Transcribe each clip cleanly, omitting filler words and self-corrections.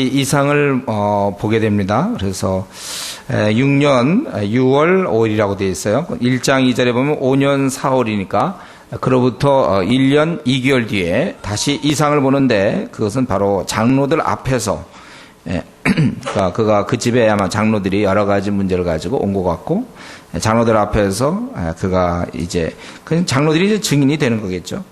이상을 보게 됩니다. 그래서 6년 6월 5일이라고 되어 있어요. 1장 2절에 보면 5년 4월이니까 그로부터 1년 2개월 뒤에 다시 이상을 보는데 그것은 바로 장로들 앞에서 그가 그 집에 아마 장로들이 여러 가지 문제를 가지고 온 것 같고 장로들 앞에서 그가 이제 그 장로들이 이제 증인이 되는 거겠죠.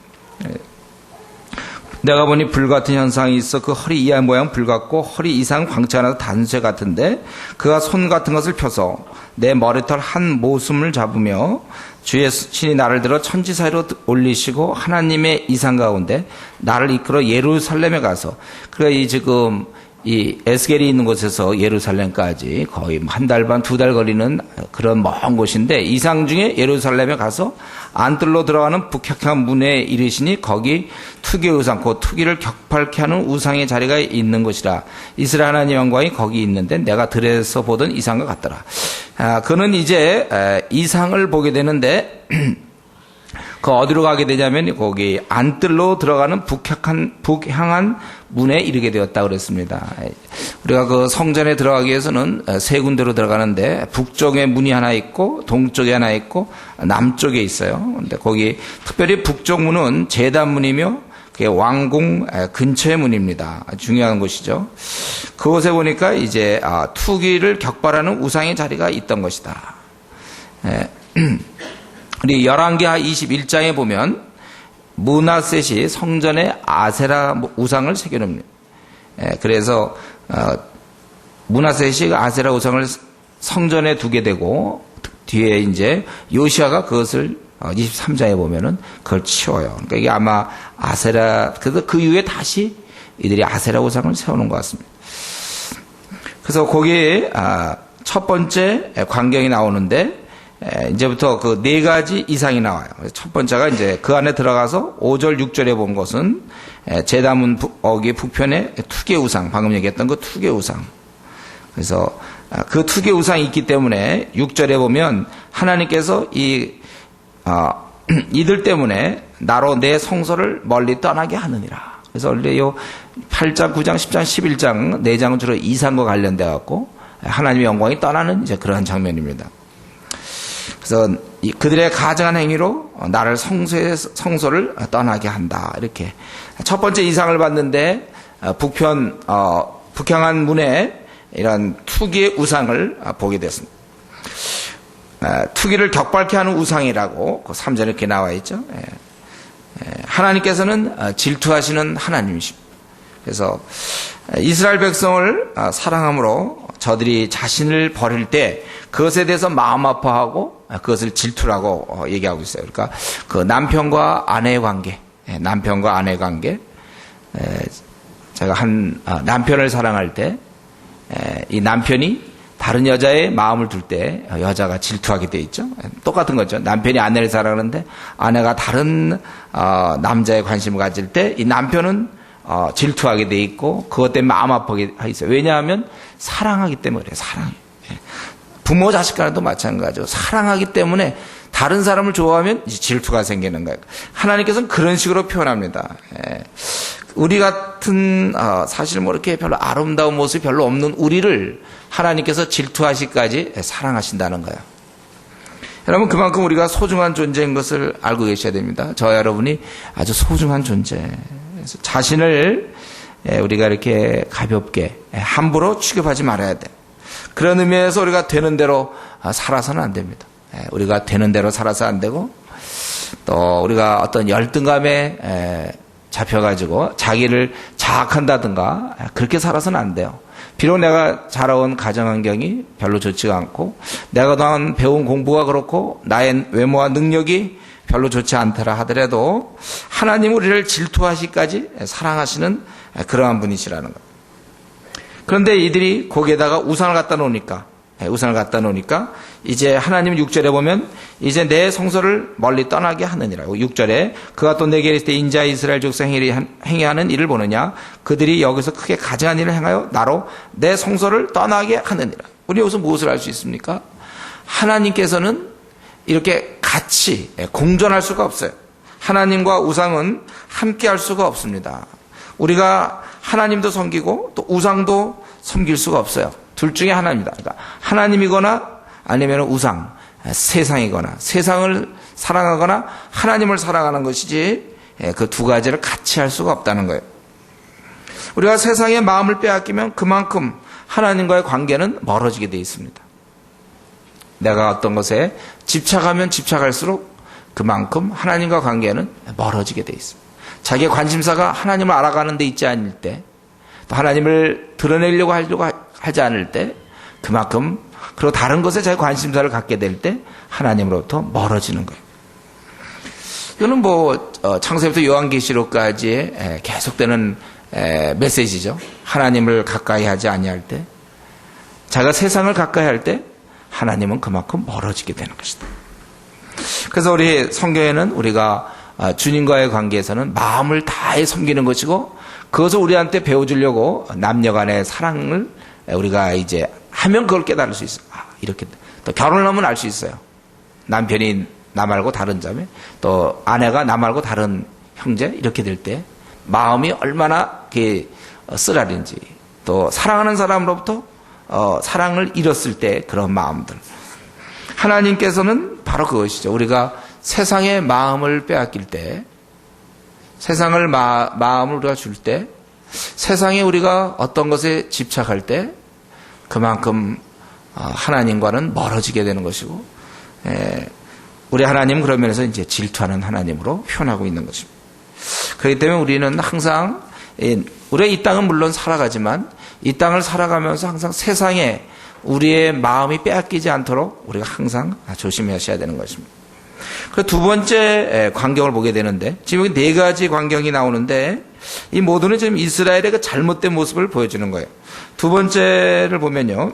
내가 보니 불같은 현상이 있어 그 허리 이하 모양 불같고 허리 이상 광채 하나 단쇠 같은데 그가 손 같은 것을 펴서 내 머리털 한 모숨을 잡으며 주의 신이 나를 들어 천지 사이로 올리시고 하나님의 이상 가운데 나를 이끌어 예루살렘에 가서 그래 지금 이 에스겔이 있는 곳에서 예루살렘까지 거의 한 달 반, 2달 거리는 그런 먼 곳인데 이상 중에 예루살렘에 가서 안뜰로 들어가는 북향한 문에 이르시니 거기 투기의 우상, 그 투기를 격팔케 하는 우상의 자리가 있는 곳이라. 이스라엘 하나님 영광이 거기 있는데 내가 들에서 보던 이상과 같더라. 그는 이제 이상을 보게 되는데 그 어디로 가게 되냐면 거기 안뜰로 들어가는 북향한 문에 이르게 되었다 그랬습니다. 우리가 그 성전에 들어가기 위해서는 세 군데로 들어가는데 북쪽에 문이 하나 있고 동쪽에 하나 있고 남쪽에 있어요. 근데 거기 특별히 북쪽 문은 제단문이며 그게 왕궁 근처의 문입니다. 중요한 곳이죠. 그곳에 보니까 이제 투기를 격발하는 우상의 자리가 있던 것이다. 우리 열왕기하 21장에 보면 므낫셋이 성전에 아세라 우상을 새겨놓습니다. 그래서 므낫셋이 아세라 우상을 성전에 두게 되고 뒤에 이제 요시아가 그것을 23장에 보면은 그걸 치워요. 그러니까 이게 아마 아세라 그래서 그 이후에 다시 이들이 아세라 우상을 세우는 것 같습니다. 그래서 거기에 첫 번째 광경이 나오는데 이제부터 그 네 가지 이상이 나와요. 첫 번째가 이제 그 안에 들어가서 5절, 6절에 본 것은 제다문 어기 북편에 투개 우상, 방금 얘기했던 그 투개 우상. 그래서 그 투개 우상이 있기 때문에 6절에 보면 하나님께서 이들 때문에 나로 내 성소를 멀리 떠나게 하느니라. 그래서 원래 요 8장, 9장, 10장, 11장, 4장은 주로 이상과 관련돼 갖고 하나님의 영광이 떠나는 이제 그러한 장면입니다. 그래서 그들의 가증한 행위로 나를 성소를 떠나게 한다. 이렇게 첫 번째 이상을 봤는데 북향한 문에 이런 투기의 우상을 보게 됐습니다. 투기를 격발케 하는 우상이라고 3절에 이렇게 나와 있죠. 하나님께서는 질투하시는 하나님이십니다. 그래서 이스라엘 백성을 사랑함으로 저들이 자신을 버릴 때 그것에 대해서 마음 아파하고 그것을 질투라고 얘기하고 있어요. 그러니까 그 남편과 아내의 관계, 제가 남편을 사랑할 때 이 남편이 다른 여자의 마음을 둘 때 여자가 질투하게 돼 있죠. 똑같은 거죠. 남편이 아내를 사랑하는데 아내가 다른 남자의 관심을 가질 때 이 남편은 질투하게 돼 있고 그것 때문에 마음 아프게 있어요. 왜냐하면 사랑하기 때문에 그래요. 사랑. 부모 자식 간에도 마찬가지죠. 사랑하기 때문에 다른 사람을 좋아하면 질투가 생기는 거예요. 하나님께서는 그런 식으로 표현합니다. 우리 같은 사실 뭐 이렇게 별로 아름다운 모습이 별로 없는 우리를 하나님께서 질투하시기까지 사랑하신다는 거예요. 여러분 그만큼 우리가 소중한 존재인 것을 알고 계셔야 됩니다. 저와 여러분이 아주 소중한 존재. 자신을 우리가 이렇게 가볍게 함부로 취급하지 말아야 돼요. 그런 의미에서 우리가 되는 대로 살아서는 안 됩니다. 우리가 되는 대로 살아서 안 되고 또 우리가 어떤 열등감에 잡혀가지고 자기를 자학한다든가 그렇게 살아서는 안 돼요. 비록 내가 자라온 가정환경이 별로 좋지가 않고 내가 그동안 배운 공부가 그렇고 나의 외모와 능력이 별로 좋지 않더라 하더라도 하나님 우리를 질투하시기까지 사랑하시는 그러한 분이시라는 것. 그런데 이들이 거기에다가 우상을 갖다 놓으니까 이제 하나님 6절에 보면 이제 내 성소를 멀리 떠나게 하느니라고 6절에 그가 또 내게 이르시되 인자 이스라엘 족속 행위하는 일을 보느냐 그들이 여기서 크게 가증한 일을 행하여 나로 내 성소를 떠나게 하느니라. 우리 여기서 무엇을 알 수 있습니까? 하나님께서는 이렇게 같이 공존할 수가 없어요. 하나님과 우상은 함께 할 수가 없습니다. 우리가 하나님도 섬기고 또 우상도 섬길 수가 없어요. 둘 중에 하나입니다. 그러니까 하나님이거나 아니면 우상, 세상이거나 세상을 사랑하거나 하나님을 사랑하는 것이지 그 두 가지를 같이 할 수가 없다는 거예요. 우리가 세상의 마음을 빼앗기면 그만큼 하나님과의 관계는 멀어지게 되어 있습니다. 내가 어떤 것에 집착하면 집착할수록 그만큼 하나님과 관계는 멀어지게 되어 있습니다. 자기의 관심사가 하나님을 알아가는 데 있지 않을 때, 또 하나님을 드러내려고 하지 않을 때, 그만큼 그리고 다른 것에 자기 관심사를 갖게 될 때 하나님으로부터 멀어지는 거예요. 이거는 창세기부터 요한계시록까지 계속되는 메시지죠. 하나님을 가까이 하지 아니할 때, 자기가 세상을 가까이 할 때 하나님은 그만큼 멀어지게 되는 것이다. 그래서 우리 성경에는 우리가 주님과의 관계에서는 마음을 다해 섬기는 것이고, 그것을 우리한테 배워주려고 남녀 간의 사랑을 우리가 이제 하면 그걸 깨달을 수 있어요. 이렇게 또 결혼을 하면 알 수 있어요. 남편이 나 말고 다른 자매, 또 아내가 나 말고 다른 형제, 이렇게 될 때 마음이 얼마나 쓰라린지, 또 사랑하는 사람으로부터 사랑을 잃었을 때 그런 마음들. 하나님께서는 바로 그것이죠. 우리가 세상의 마음을 빼앗길 때, 세상을 마음을 우리가 줄 때, 세상에 우리가 어떤 것에 집착할 때 그만큼 하나님과는 멀어지게 되는 것이고, 우리 하나님은 그런 면에서 이제 질투하는 하나님으로 표현하고 있는 것입니다. 그렇기 때문에 우리는 항상 우리가 이 땅은 물론 살아가지만 이 땅을 살아가면서 항상 세상에 우리의 마음이 빼앗기지 않도록 우리가 항상 조심하셔야 되는 것입니다. 그 두 번째 광경을 보게 되는데, 지금 여기 네 가지 광경이 나오는데 이 모두는 지금 이스라엘의 그 잘못된 모습을 보여주는 거예요. 두 번째를 보면요,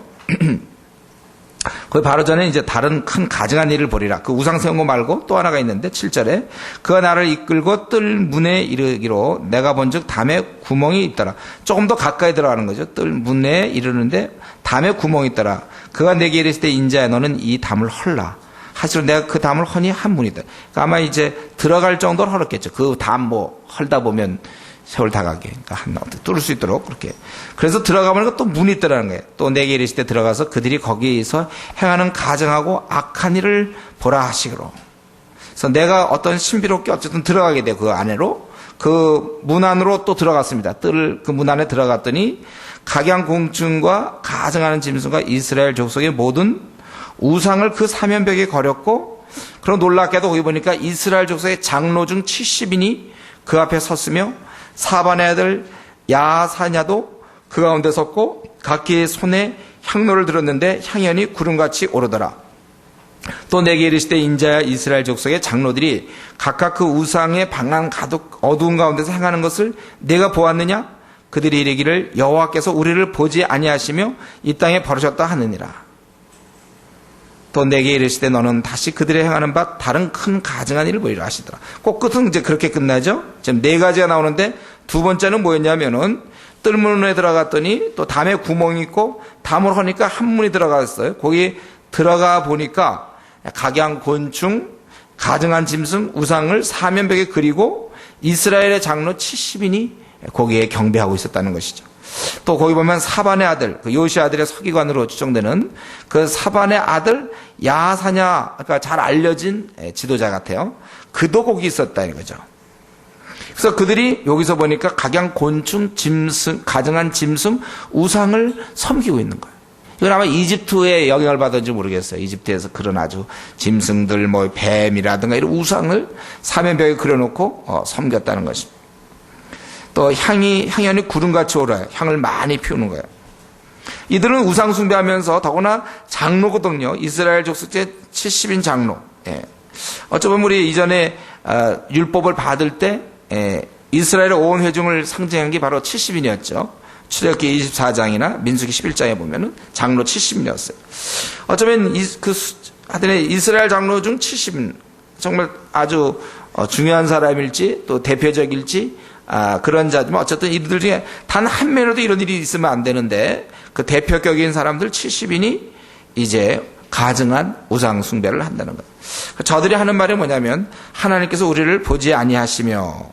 그 바로 전에 이제 다른 큰 가증한 일을 벌이라. 그 우상 세운 거 말고 또 하나가 있는데 7절에 그가 나를 이끌고 뜰 문에 이르기로 내가 본즉 담에 구멍이 있더라. 조금 더 가까이 들어가는 거죠. 뜰 문에 이르는데 담에 구멍이 있더라. 그가 내게 이르실 때 인자야 너는 이 담을 헐라. 사실 내가 그 담을 허니 한 문이다. 그러니까 아마 이제 들어갈 정도로 헐었겠죠. 그 담 헐다 보면 세월 다 가게. 그러니까 뚫을 수 있도록 그렇게. 그래서 들어가면 또 문이 있더라는 거예요. 또 내게 이르실 때 들어가서 그들이 거기에서 행하는 가증하고 악한 일을 보라 하시기로. 그래서 내가 어떤 신비롭게 어쨌든 들어가게 돼요. 그 안으로. 그 문 안으로 또 들어갔습니다. 그 문 안에 들어갔더니 각양공중과 가증하는 짐승과 이스라엘 족속의 모든 우상을 그 사면벽에 거렸고, 그런 놀랍게도 거기 보니까 이스라엘 족속의 장로 중 70인이 그 앞에 섰으며 사반의 아들 야사냐도 그 가운데 섰고 각기의 손에 향로를 들었는데 향연이 구름같이 오르더라. 또 내게 이르실 때 인자야 이스라엘 족속의 장로들이 각각 그 우상의 방랑 가득 어두운 가운데서 행하는 것을 내가 보았느냐? 그들이 이르기를 여호와께서 우리를 보지 아니하시며 이 땅에 버리셨다 하느니라. 또 내게 이르실 때 너는 다시 그들의 행하는 바 다른 큰 가증한 일을 보이라 하시더라. 꼭 끝은 이제 그렇게 끝나죠. 지금 네 가지가 나오는데 두 번째는 뭐였냐면은 뜰문에 들어갔더니 또 담에 구멍이 있고 담을 하니까 한 문이 들어갔어요. 거기 들어가 보니까 각양곤충, 가증한 짐승, 우상을 사면벽에 그리고 이스라엘의 장로 70인이 거기에 경배하고 있었다는 것이죠. 또 거기 보면 사반의 아들, 그 요시 아들의 서기관으로 추정되는 그 사반의 아들 야사냐, 그러니까 잘 알려진 지도자 같아요. 그도 거기 있었다는 거죠. 그래서 그들이 여기서 보니까 각양곤충, 짐승, 가증한 짐승, 우상을 섬기고 있는 거예요. 이건 아마 이집트의 영향을 받았는지 모르겠어요. 이집트에서 그런 아주 짐승들, 뱀이라든가 이런 우상을 사면벽에 그려놓고 섬겼다는 것입니다. 또 향연이 구름같이 오라요. 향을 많이 피우는 거예요. 이들은 우상 숭배하면서 더구나 장로거든요. 이스라엘 족속의 70인 장로. 어쩌면 우리 이전에 율법을 받을 때 이스라엘의 온 회중을 상징한 게 바로 70인이었죠. 출애굽기 24장이나 민수기 11장에 보면은 장로 70인이었어요. 어쩌면 하여튼 이스라엘 장로 중 70인 정말 아주 중요한 사람일지 또 대표적일지 그런 자지만 어쨌든 이들 중에 단 한 명이라도 이런 일이 있으면 안 되는데 그 대표격인 사람들 70인이 이제 가증한 우상 숭배를 한다는 거예요. 저들이 하는 말이 뭐냐면 하나님께서 우리를 보지 아니하시며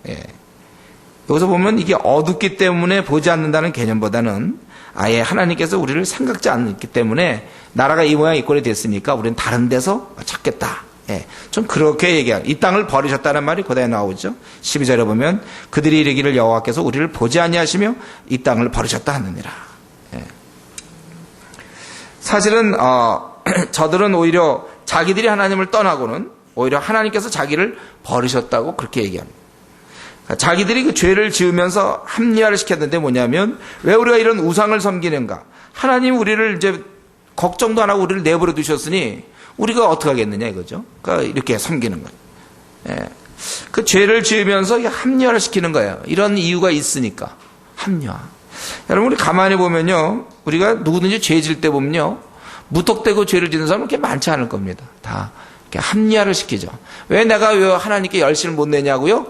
여기서 보면 이게 어둡기 때문에 보지 않는다는 개념보다는 아예 하나님께서 우리를 생각지 않기 때문에 나라가 이 모양 이 꼴이 됐으니까 우리는 다른 데서 찾겠다. 예, 좀 그렇게 얘기하는, 이 땅을 버리셨다는 말이 그다음에 나오죠. 12절에 보면 그들이 이르기를 여호와께서 우리를 보지 아니하시며 이 땅을 버리셨다 하느니라. 예. 사실은 저들은 오히려 자기들이 하나님을 떠나고는 오히려 하나님께서 자기를 버리셨다고 그렇게 얘기합니다. 자기들이 그 죄를 지으면서 합리화를 시켰는데 뭐냐면, 왜 우리가 이런 우상을 섬기는가? 하나님 우리를 이제 걱정도 안 하고 우리를 내버려 두셨으니 우리가 어떻게 하겠느냐 이거죠. 그러니까 이렇게 섬기는 거예요. 예. 그 죄를 지으면서 합리화를 시키는 거예요. 이런 이유가 있으니까. 합리화. 여러분, 우리 가만히 보면요, 우리가 누구든지 죄 질 때 보면요, 무턱대고 죄를 지는 사람은 그렇게 많지 않을 겁니다. 다 이렇게 합리화를 시키죠. 왜 내가 왜 하나님께 열심을 못 내냐고요?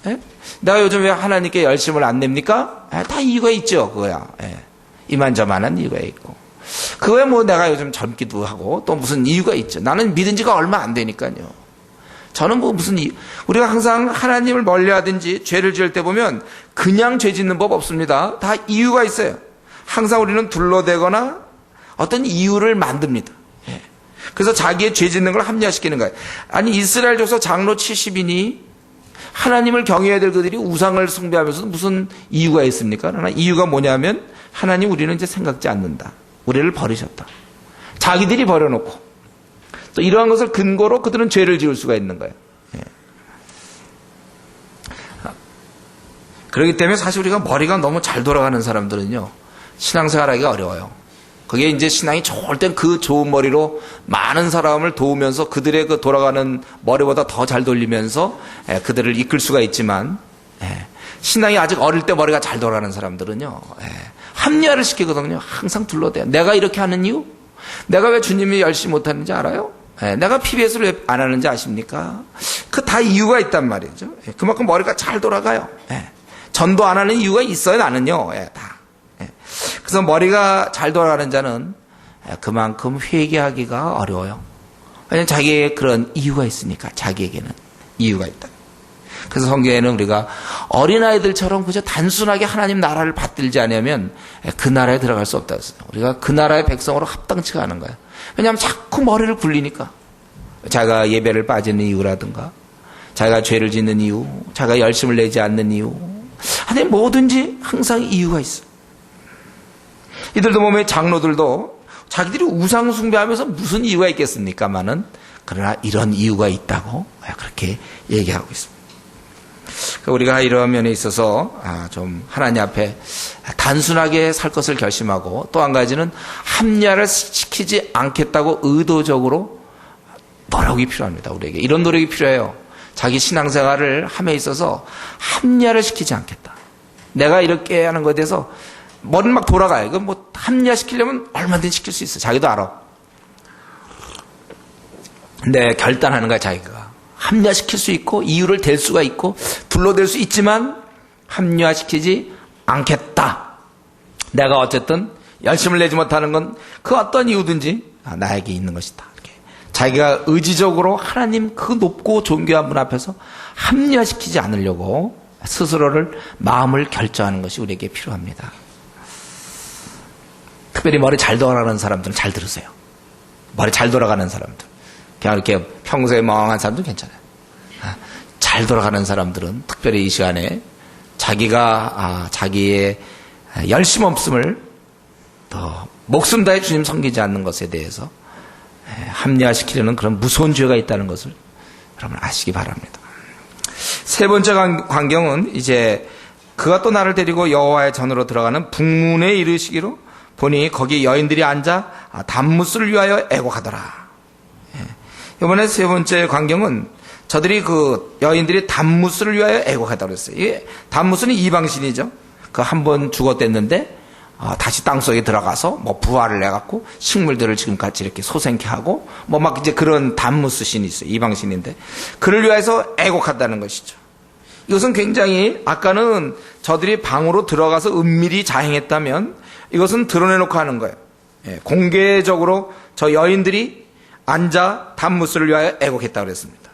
예? 내가 요즘 왜 하나님께 열심을 안 냅니까? 다 이유가 있죠, 그거야. 예. 이만저만한 이유가 있고. 그거에 뭐 내가 요즘 젊기도 하고 또 무슨 이유가 있죠. 나는 믿은 지가 얼마 안 되니까요. 저는 뭐 무슨 우리가 항상 하나님을 멀리하든지 죄를 지을 때 보면 그냥 죄 짓는 법 없습니다. 다 이유가 있어요. 항상 우리는 둘러대거나 어떤 이유를 만듭니다. 예. 그래서 자기의 죄 짓는 걸 합리화시키는 거예요. 아니, 이스라엘 족속 장로 70인이 하나님을 경외해야 될 그들이 우상을 숭배하면서 무슨 이유가 있습니까? 그러나 이유가 뭐냐면, 하나님 우리는 이제 생각지 않는다. 우리를 버리셨다. 자기들이 버려놓고 또 이러한 것을 근거로 그들은 죄를 지을 수가 있는 거예요. 예. 그렇기 때문에 사실 우리가 머리가 너무 잘 돌아가는 사람들은요, 신앙생활하기가 어려워요. 그게 이제 신앙이 좋을 땐 그 좋은 머리로 많은 사람을 도우면서 그들의 그 돌아가는 머리보다 더 잘 돌리면서 그들을 이끌 수가 있지만, 신앙이 아직 어릴 때 머리가 잘 돌아가는 사람들은요, 합리화를 시키거든요. 항상 둘러대요. 내가 이렇게 하는 이유? 내가 왜 주님이 열심히 못하는지 알아요? 내가 PBS를 왜 안 하는지 아십니까? 그 다 이유가 있단 말이죠. 그만큼 머리가 잘 돌아가요. 전도 안 하는 이유가 있어요, 나는요. 다. 그래서 머리가 잘 돌아가는 자는 그만큼 회개하기가 어려워요. 왜냐하면 자기의 그런 이유가 있으니까, 자기에게는 이유가 있다. 그래서 성경에는 우리가 어린아이들처럼 그저 단순하게 하나님 나라를 받들지 않으면 그 나라에 들어갈 수 없다고 했어요. 우리가 그 나라의 백성으로 합당치가 않은 거예요. 왜냐하면 자꾸 머리를 굴리니까. 자기가 예배를 빠지는 이유라든가, 자기가 죄를 짓는 이유, 자기가 열심을 내지 않는 이유, 아니 뭐든지 항상 이유가 있어. 이들도 보면 장로들도 자기들이 우상 숭배하면서 무슨 이유가 있겠습니까마는, 그러나 이런 이유가 있다고 그렇게 얘기하고 있습니다. 우리가 이런 면에 있어서 좀 하나님 앞에 단순하게 살 것을 결심하고, 또 한 가지는 합리화를 시키지 않겠다고 의도적으로 노력이 필요합니다. 우리에게 이런 노력이 필요해요. 자기 신앙생활을 함에 있어서 합리화를 시키지 않겠다. 내가 이렇게 하는 것에 대해서 머리는 막 돌아가요. 이거 뭐 합리화시키려면 얼마든지 시킬 수 있어. 자기도 알아. 근데 결단하는 거야, 자기가. 합리화시킬 수 있고 이유를 댈 수가 있고 둘러댈 수 있지만 합리화시키지 않겠다. 내가 어쨌든 열심을 내지 못하는 건 그 어떤 이유든지 나에게 있는 것이다. 이렇게 자기가 의지적으로 하나님 그 높고 존귀한 분 앞에서 합리화시키지 않으려고 스스로를 마음을 결정하는 것이 우리에게 필요합니다. 특별히 머리 잘 돌아가는 사람들은 잘 들으세요. 머리 잘 돌아가는 사람들, 그냥 이렇게 평소에 멍한 사람도 괜찮아요. 잘 돌아가는 사람들은 특별히 이 시간에 자기가 자기의 열심 없음을 더 목숨 다해 주님 섬기지 않는 것에 대해서 합리화시키려는 그런 무서운 죄가 있다는 것을 여러분 아시기 바랍니다. 세 번째 광경은 이제 그가 또 나를 데리고 여호와의 전으로 들어가는 북문에 이르시기로 보니 거기 여인들이 앉아 단무스를 위하여 애곡하더라. 이번에 세 번째 광경은 저들이 그 여인들이 단무스를 위하여 애곡하다고 했어요. 이게 단무스는 이방신이죠. 그 한 번 죽었댔는데 다시 땅속에 들어가서 뭐 부활을 해갖고 식물들을 지금까지 이렇게 소생케 하고 뭐 막 이제 그런 단무스 신이 있어요. 이방신인데 그를 위해서 애곡한다는 것이죠. 이것은 굉장히, 아까는 저들이 방으로 들어가서 은밀히 자행했다면 이것은 드러내놓고 하는 거예요. 공개적으로 저 여인들이 앉아 단무스를 위하여 애곡했다고 그랬습니다.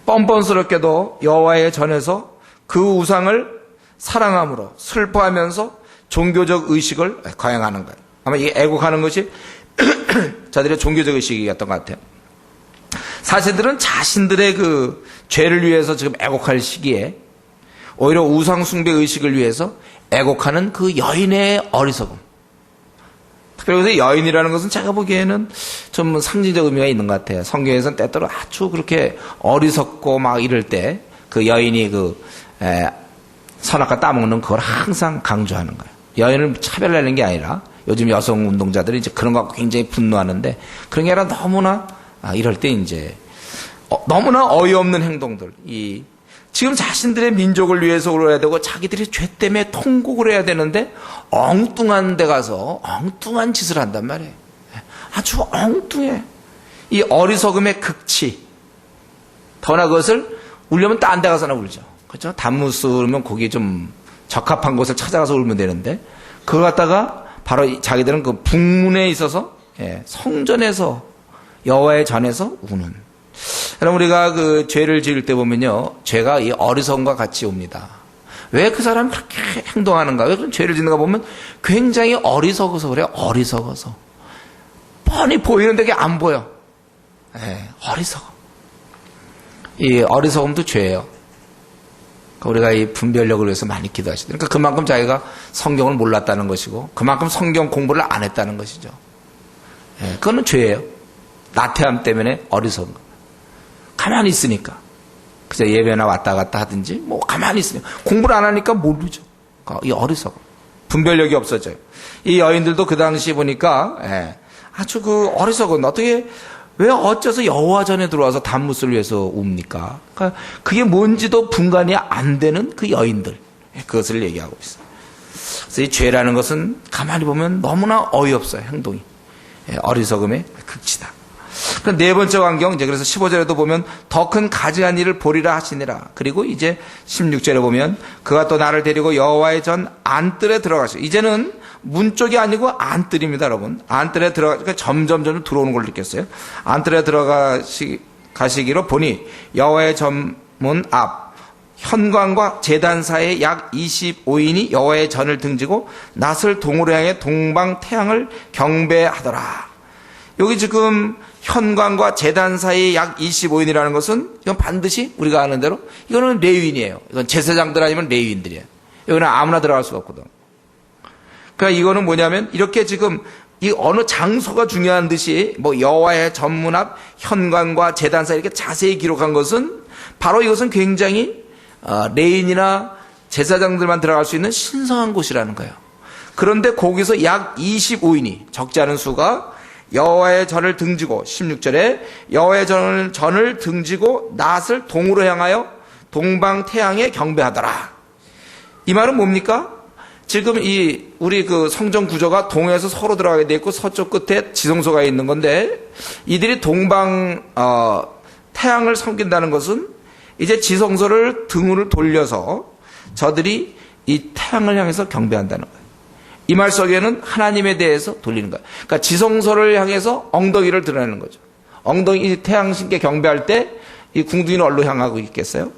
뻔뻔스럽게도 여호와의 전에서 그 우상을 사랑함으로 슬퍼하면서 종교적 의식을 거행하는 거예요. 아마 이게 애국하는 것이 저들의 종교적 의식이었던 것 같아요. 사실들은 자신들의 그 죄를 위해서 지금 애곡할 시기에 오히려 우상 숭배 의식을 위해서 애곡하는 그 여인의 어리석음. 특별히 그래서 여인이라는 것은 제가 보기에는 좀 상징적 의미가 있는 것 같아요. 성경에서는 때때로 아주 그렇게 어리석고 막 이럴 때 그 여인이 선악과 따먹는 그걸 항상 강조하는 거예요. 여인을 차별하는 게 아니라 요즘 여성 운동자들이 이제 그런 거 갖고 굉장히 분노하는데 그런 게 아니라 너무나 이럴 때 이제 너무나 어이없는 행동들, 지금 자신들의 민족을 위해서 울어야 되고 자기들이 죄 때문에 통곡을 해야 되는데 엉뚱한 데 가서 엉뚱한 짓을 한단 말이에요. 아주 엉뚱해. 이 어리석음의 극치. 더나 그것을 울려면 딴 데 가서나 울죠. 그렇죠? 단무스 울면 거기 좀 적합한 곳을 찾아가서 울면 되는데 그걸 갖다가 바로 자기들은 그 북문에 있어서 성전에서 여호와의 전에서 우는. 여러분 우리가 그 죄를 지을 때 보면요, 죄가 이 어리석음과 같이 옵니다. 왜 그 사람이 그렇게 행동하는가? 왜 그런 죄를 짓는가 보면 굉장히 어리석어서 그래요. 어리석어서 뻔히 보이는데 그게 안 보여. 어리석어. 이 어리석음도 죄예요. 우리가 이 분별력을 위해서 많이 기도하시죠. 그러니까 그만큼 자기가 성경을 몰랐다는 것이고 그만큼 성경 공부를 안 했다는 것이죠. 그거는 죄예요. 나태함 때문에 어리석은 거. 가만히 있으니까. 그저 예배나 왔다 갔다 하든지 뭐 가만히 있으니까. 공부를 안 하니까 모르죠. 이 어리석음. 분별력이 없어져요. 이 여인들도 그 당시 보니까 아주 그 어리석은 어떻게 왜 어째서 여호와 전에 들어와서 단무스를 위해서 웁니까? 그러니까 그게 뭔지도 분간이 안 되는 그 여인들. 그것을 얘기하고 있어요. 그래서 이 죄라는 것은 가만히 보면 너무나 어이없어요. 행동이. 어리석음의 극치다. 네 번째 광경, 이제 그래서 15절에도 보면 더 큰 가증한 일을 보리라 하시니라. 그리고 이제 16절에 보면 그가 또 나를 데리고 여호와의 전 안뜰에 들어가시고, 이제는 문 쪽이 아니고 안뜰입니다, 여러분. 안뜰에 그러니까 점점 들어오는 걸 느꼈어요. 안뜰에 가시기로 보니 여호와의 전문 앞 현관과 제단 사이에 약 25인이 여호와의 전을 등지고 낫을 동으로 향해 동방 태양을 경배하더라. 여기 지금 현관과 제단 사이에 약 25인이라는 것은 이건 반드시 우리가 아는 대로 이거는 레위인이에요. 이건 제사장들 아니면 레위인들이에요. 여기는 아무나 들어갈 수가 없거든. 그러니까 이거는 뭐냐면 이렇게 지금 이 어느 장소가 중요한 듯이 뭐 여호와의 전문 앞 현관과 제단 사이 이렇게 자세히 기록한 것은 바로 이것은 굉장히 레위인이나 제사장들만 들어갈 수 있는 신성한 곳이라는 거예요. 그런데 거기서 약 25인이 적지 않은 수가 여호와의 전을 등지고 16절에 여호와의 전을 등지고 낫을 동으로 향하여 동방 태양에 경배하더라. 이 말은 뭡니까? 지금 우리 그 성전 구조가 동에서 서로 들어가게 돼 있고 서쪽 끝에 지성소가 있는 건데 이들이 동방 태양을 섬긴다는 것은 이제 지성소를 등으로 돌려서 저들이 이 태양을 향해서 경배한다는 거예요. 이 말 속에는 하나님에 대해서 돌리는 거예요. 그러니까 지성소를 향해서 엉덩이를 드러내는 거죠. 엉덩이 태양 신께 경배할 때 이 궁둥이는 어디로 향하고 있겠어요?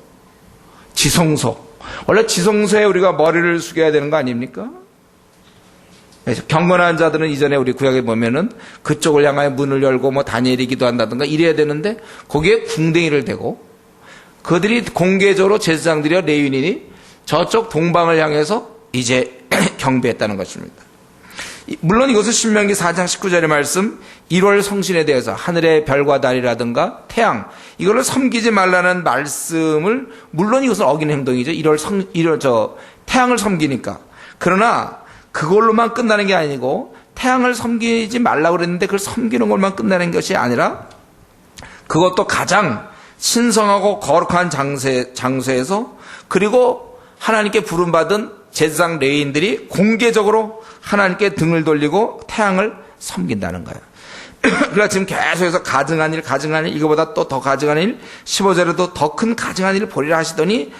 지성소. 원래 지성소에 우리가 머리를 숙여야 되는 거 아닙니까? 경건한 자들은 이전에 우리 구약에 보면은 그쪽을 향하여 문을 열고 뭐 다니엘이 기도한다든가 이래야 되는데 거기에 궁뎅이를 대고 그들이 공개적으로 제사장들이여 레위인이 저쪽 동방을 향해서 이제 경배했다는 것입니다. 물론 이것은 신명기 4장 19절의 말씀 1월 성신에 대해서 하늘의 별과 달이라든가 태양 이거를 섬기지 말라는 말씀을 물론 이것은 어기는 행동이죠. 태양을 섬기니까. 그러나 그걸로만 끝나는 게 아니고 태양을 섬기지 말라고 그랬는데 그걸 섬기는 것만 끝나는 것이 아니라 그것도 가장 신성하고 거룩한 장소에서 그리고 하나님께 부름받은 제사장 레위인들이 공개적으로 하나님께 등을 돌리고 태양을 섬긴다는 거예요. 그러니까 지금 계속해서 가증한 일, 이거보다 또 더 가증한 일, 15절에도 더 큰 가증한 일을 보리라 하시더니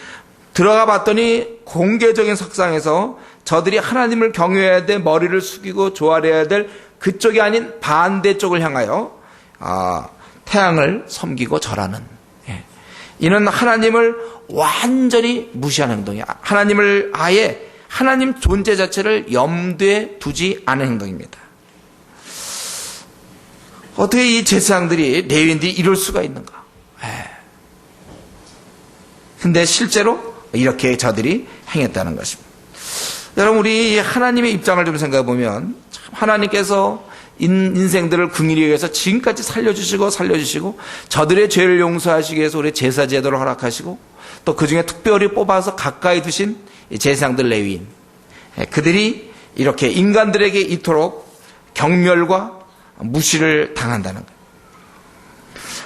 들어가 봤더니 공개적인 석상에서 저들이 하나님을 경외해야 돼 머리를 숙이고 조아려야 될 그쪽이 아닌 반대쪽을 향하여 태양을 섬기고 절하는 이는 하나님을 완전히 무시하는 행동이야. 하나님을 아예 하나님 존재 자체를 염두에 두지 않은 행동입니다. 어떻게 이 제사장들이 레위인들이 이럴 수가 있는가? 근데 실제로 이렇게 저들이 행했다는 것입니다. 여러분, 우리 하나님의 입장을 좀 생각해 보면 하나님께서 인생들을 긍휼히 위해서 지금까지 살려주시고 저들의 죄를 용서하시기 위해서 우리 제사 제도를 허락하시고 또 그중에 특별히 뽑아서 가까이 두신 제사장들 레위인, 그들이 이렇게 인간들에게 이토록 경멸과 무시를 당한다는 거예요.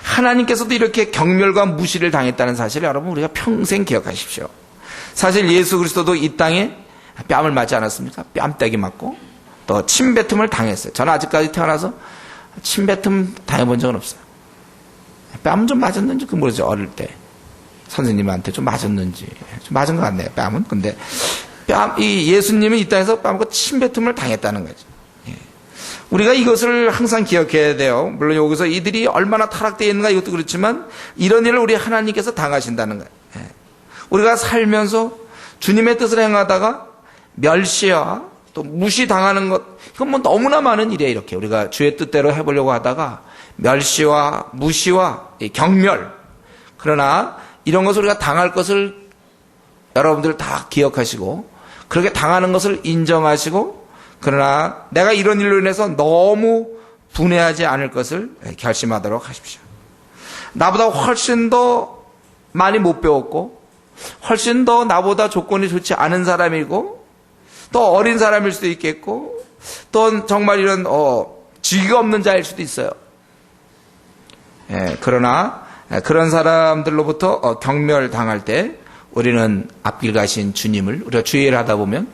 하나님께서도 이렇게 경멸과 무시를 당했다는 사실을 여러분 우리가 평생 기억하십시오. 사실 예수 그리스도도 이 땅에 뺨을 맞지 않았습니까? 뺨때기 맞고 또 침뱉음을 당했어요. 저는 아직까지 태어나서 침뱉음 당해본 적은 없어요. 뺨은 좀 맞았는지 그 모르죠. 어릴 때 선생님한테 좀 맞았는지 좀 맞은 것 같네요. 뺨은. 근데 이 예수님은 이 땅에서 뺨과 침뱉음을 당했다는 거죠. 우리가 이것을 항상 기억해야 돼요. 물론 여기서 이들이 얼마나 타락되어 있는가 이것도 그렇지만 이런 일을 우리 하나님께서 당하신다는 거예요. 우리가 살면서 주님의 뜻을 행하다가 멸시와 또 무시당하는 것, 이건 뭐 너무나 많은 일이에요. 이렇게 우리가 주의 뜻대로 해보려고 하다가 멸시와 무시와 경멸, 그러나 이런 것을 우리가 당할 것을 여러분들 다 기억하시고 그렇게 당하는 것을 인정하시고, 그러나 내가 이런 일로 인해서 너무 분해하지 않을 것을 결심하도록 하십시오. 나보다 훨씬 더 많이 못 배웠고 훨씬 더 나보다 조건이 좋지 않은 사람이고 또 어린 사람일 수도 있겠고 또 정말 이런 직위가 없는 자일 수도 있어요. 그러나 그런 사람들로부터 경멸당할 때 우리는 앞길 가신 주님을, 우리가 주의를 하다 보면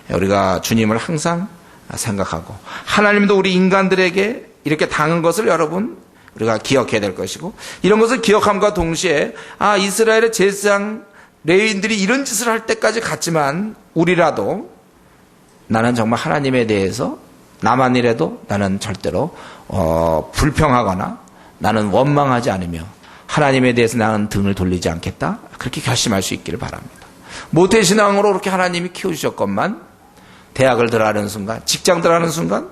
우리가 주님을 항상 생각하고 하나님도 우리 인간들에게 이렇게 당한 것을 여러분 우리가 기억해야 될 것이고, 이런 것을 기억함과 동시에 이스라엘의 제사장 레위인들이 이런 짓을 할 때까지 갔지만 우리라도 나는 정말 하나님에 대해서 나만이라도 나는 절대로 불평하거나 나는 원망하지 않으며 하나님에 대해서 나는 등을 돌리지 않겠다, 그렇게 결심할 수 있기를 바랍니다. 모태신앙으로 그렇게 하나님이 키우셨건만 대학을 들어가는 순간, 직장 들어가는 순간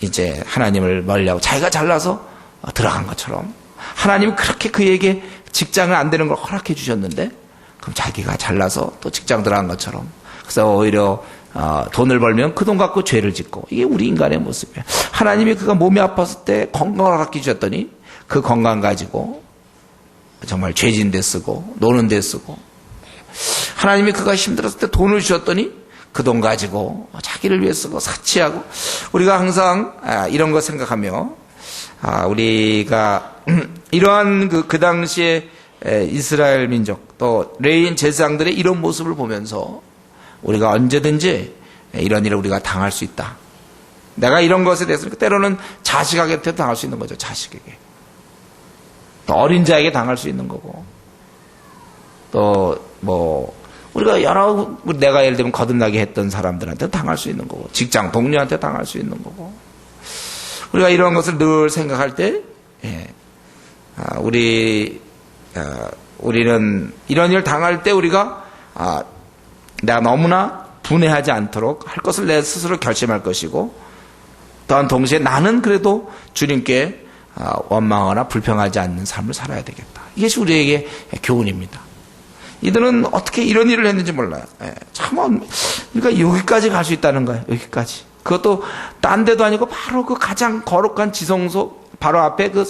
이제 하나님을 멀리하고 자기가 잘나서 들어간 것처럼 하나님은 그렇게 그에게 직장을 안 되는 걸 허락해 주셨는데 그럼 자기가 잘나서 또 직장 들어간 것처럼, 그래서 오히려 돈을 벌면 그 돈 갖고 죄를 짓고, 이게 우리 인간의 모습이에요. 하나님이 그가 몸이 아팠을 때 건강을 허락해 주셨더니 그 건강 가지고 정말 죄진 데 쓰고 노는 데 쓰고, 하나님이 그가 힘들었을 때 돈을 주셨더니 그 돈 가지고 자기를 위해 쓰고 사치하고, 우리가 항상 이런 거 생각하며 우리가 이러한 그 당시에 이스라엘 민족 또 레위인 제사장들의 이런 모습을 보면서 우리가 언제든지 이런 일을 우리가 당할 수 있다. 내가 이런 것에 대해서 때로는 자식에게도 당할 수 있는 거죠. 자식에게. 또 어린 자에게 당할 수 있는 거고, 또 우리가 내가 예를 들면 거듭나게 했던 사람들한테 당할 수 있는 거고, 직장 동료한테 당할 수 있는 거고, 우리가 이런 것을 늘 생각할 때 우리는 이런 일을 당할 때 우리가 내가 너무나 분해하지 않도록 할 것을 내 스스로 결심할 것이고, 또한 동시에 나는 그래도 주님께 원망하거나 불평하지 않는 삶을 살아야 되겠다. 이것이 우리에게 교훈입니다. 이들은 어떻게 이런 일을 했는지 몰라요. 참, 그러니까 여기까지 갈 수 있다는 거예요. 여기까지. 그것도 딴 데도 아니고 바로 그 가장 거룩한 지성소 바로 앞에 그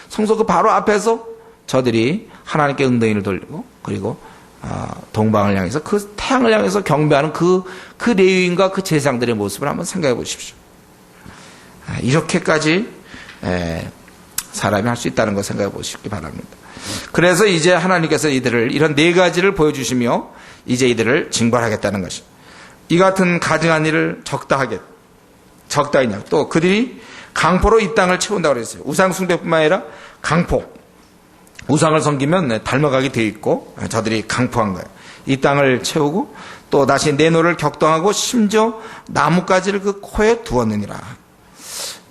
성소 그 바로 앞에서 저들이 하나님께 엉덩이를 돌리고, 그리고 동방을 향해서 그 태양을 향해서 경배하는 그 레위인과 그 제사장들의 모습을 한번 생각해 보십시오. 이렇게까지 사람이 할 수 있다는 걸 생각해 보시기 바랍니다. 그래서 이제 하나님께서 이들을 이런 네 가지를 보여주시며 이제 이들을 징벌하겠다는 것입니다. 이 같은 가증한 일을 적다하냐, 또 그들이 강포로 이 땅을 채운다고 그랬어요. 우상 숭배뿐만 아니라 강포, 우상을 섬기면 닮아가게 되어 있고 저들이 강포한 거예요. 이 땅을 채우고 또 다시 내 노를 격동하고 심지어 나뭇가지를 그 코에 두었느니라.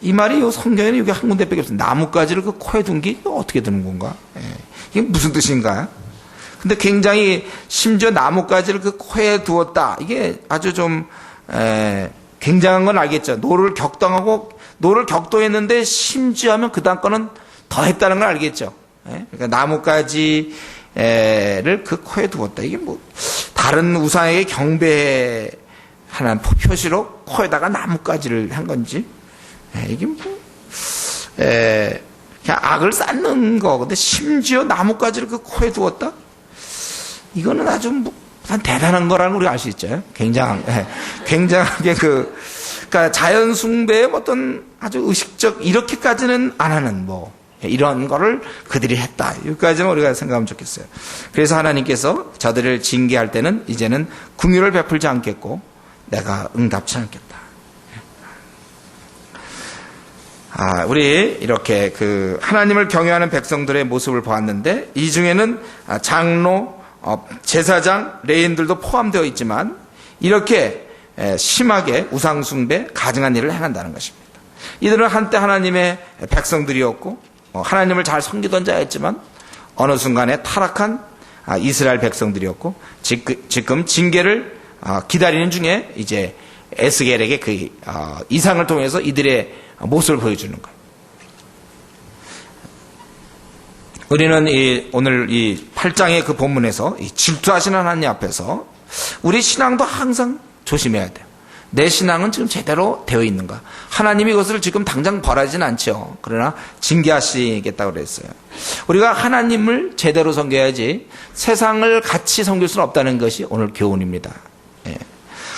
이 말이 이 성경에는 여기 한 군데밖에 없어요. 나뭇가지를 그 코에 둔 게 어떻게 드는 건가? 이게 무슨 뜻인가? 근데 굉장히 심지어 나뭇가지를 그 코에 두었다. 이게 아주 좀 굉장한 건 알겠죠. 노를 격동했는데 심지어 하면 그 다음 거는 더 했다는 걸 알겠죠. 그러니까 나뭇가지를 그 코에 두었다. 이게 뭐 다른 우상에게 경배하는 표시로 코에다가 나뭇가지를 한 건지 이게 뭐 그냥 악을 쌓는 거. 근데 심지어 나뭇가지를 그 코에 두었다? 이거는 아주 뭐 대단한 거라는 걸 우리가 알 수 있죠. 굉장하게 그러니까 자연 숭배의 어떤 아주 의식적 이렇게까지는 안 하는 뭐 이런 거를 그들이 했다. 여기까지만 우리가 생각하면 좋겠어요. 그래서 하나님께서 저들을 징계할 때는 이제는 긍휼을 베풀지 않겠고 내가 응답치 않겠다. 우리 이렇게 그 하나님을 경외하는 백성들의 모습을 보았는데 이 중에는 장로, 제사장, 레인들도 포함되어 있지만 이렇게 심하게 우상숭배, 가증한 일을 행한다는 것입니다. 이들은 한때 하나님의 백성들이었고 하나님을 잘 섬기던 자였지만 어느 순간에 타락한 이스라엘 백성들이었고 지금 징계를 기다리는 중에 이제 에스겔에게 그 이상을 통해서 이들의 모습을 보여주는 거예요. 우리는 오늘 이 8장의 그 본문에서 이 질투하시는 하나님 앞에서 우리 신앙도 항상 조심해야 돼요. 내 신앙은 지금 제대로 되어 있는가? 하나님이 이것을 지금 당장 벌하지는 않죠. 그러나 징계하시겠다고 그랬어요. 우리가 하나님을 제대로 섬겨야지 세상을 같이 섬길 수는 없다는 것이 오늘 교훈입니다.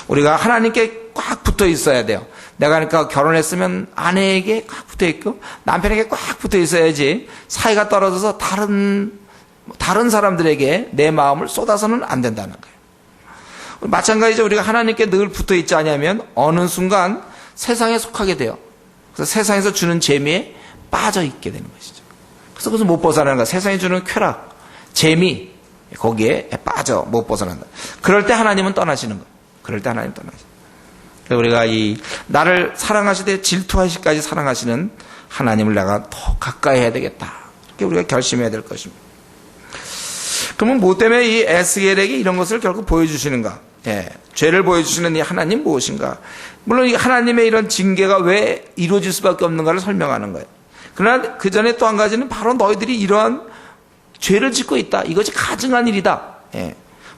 우리가 하나님께 꽉 붙어 있어야 돼요. 내가 그러니까 결혼했으면 아내에게 꽉 붙어 있고 남편에게 꽉 붙어 있어야지 사이가 떨어져서 다른 사람들에게 내 마음을 쏟아서는 안 된다는 거예요. 마찬가지죠. 우리가 하나님께 늘 붙어 있지 않으면 어느 순간 세상에 속하게 돼요. 그래서 세상에서 주는 재미에 빠져 있게 되는 것이죠. 그래서 그것을 못 벗어나는 거야. 세상이 주는 쾌락, 재미 거기에 빠져 못 벗어난다. 그럴 때 하나님은 떠나시는 거예요. 그럴 때 하나님 떠나시는 거예요. 우리가 이 나를 사랑하시되 질투하시기까지 사랑하시는 하나님을 내가 더 가까이 해야 되겠다. 이렇게 우리가 결심해야 될 것입니다. 그러면 뭐 때문에 이 에스겔에게 이런 것을 결국 보여주시는가? 죄를 보여주시는 이 하나님 무엇인가? 물론 이 하나님의 이런 징계가 왜 이루어질 수밖에 없는가를 설명하는 거예요. 그러나 그 전에 또 한 가지는 바로 너희들이 이러한 죄를 짓고 있다. 이것이 가증한 일이다.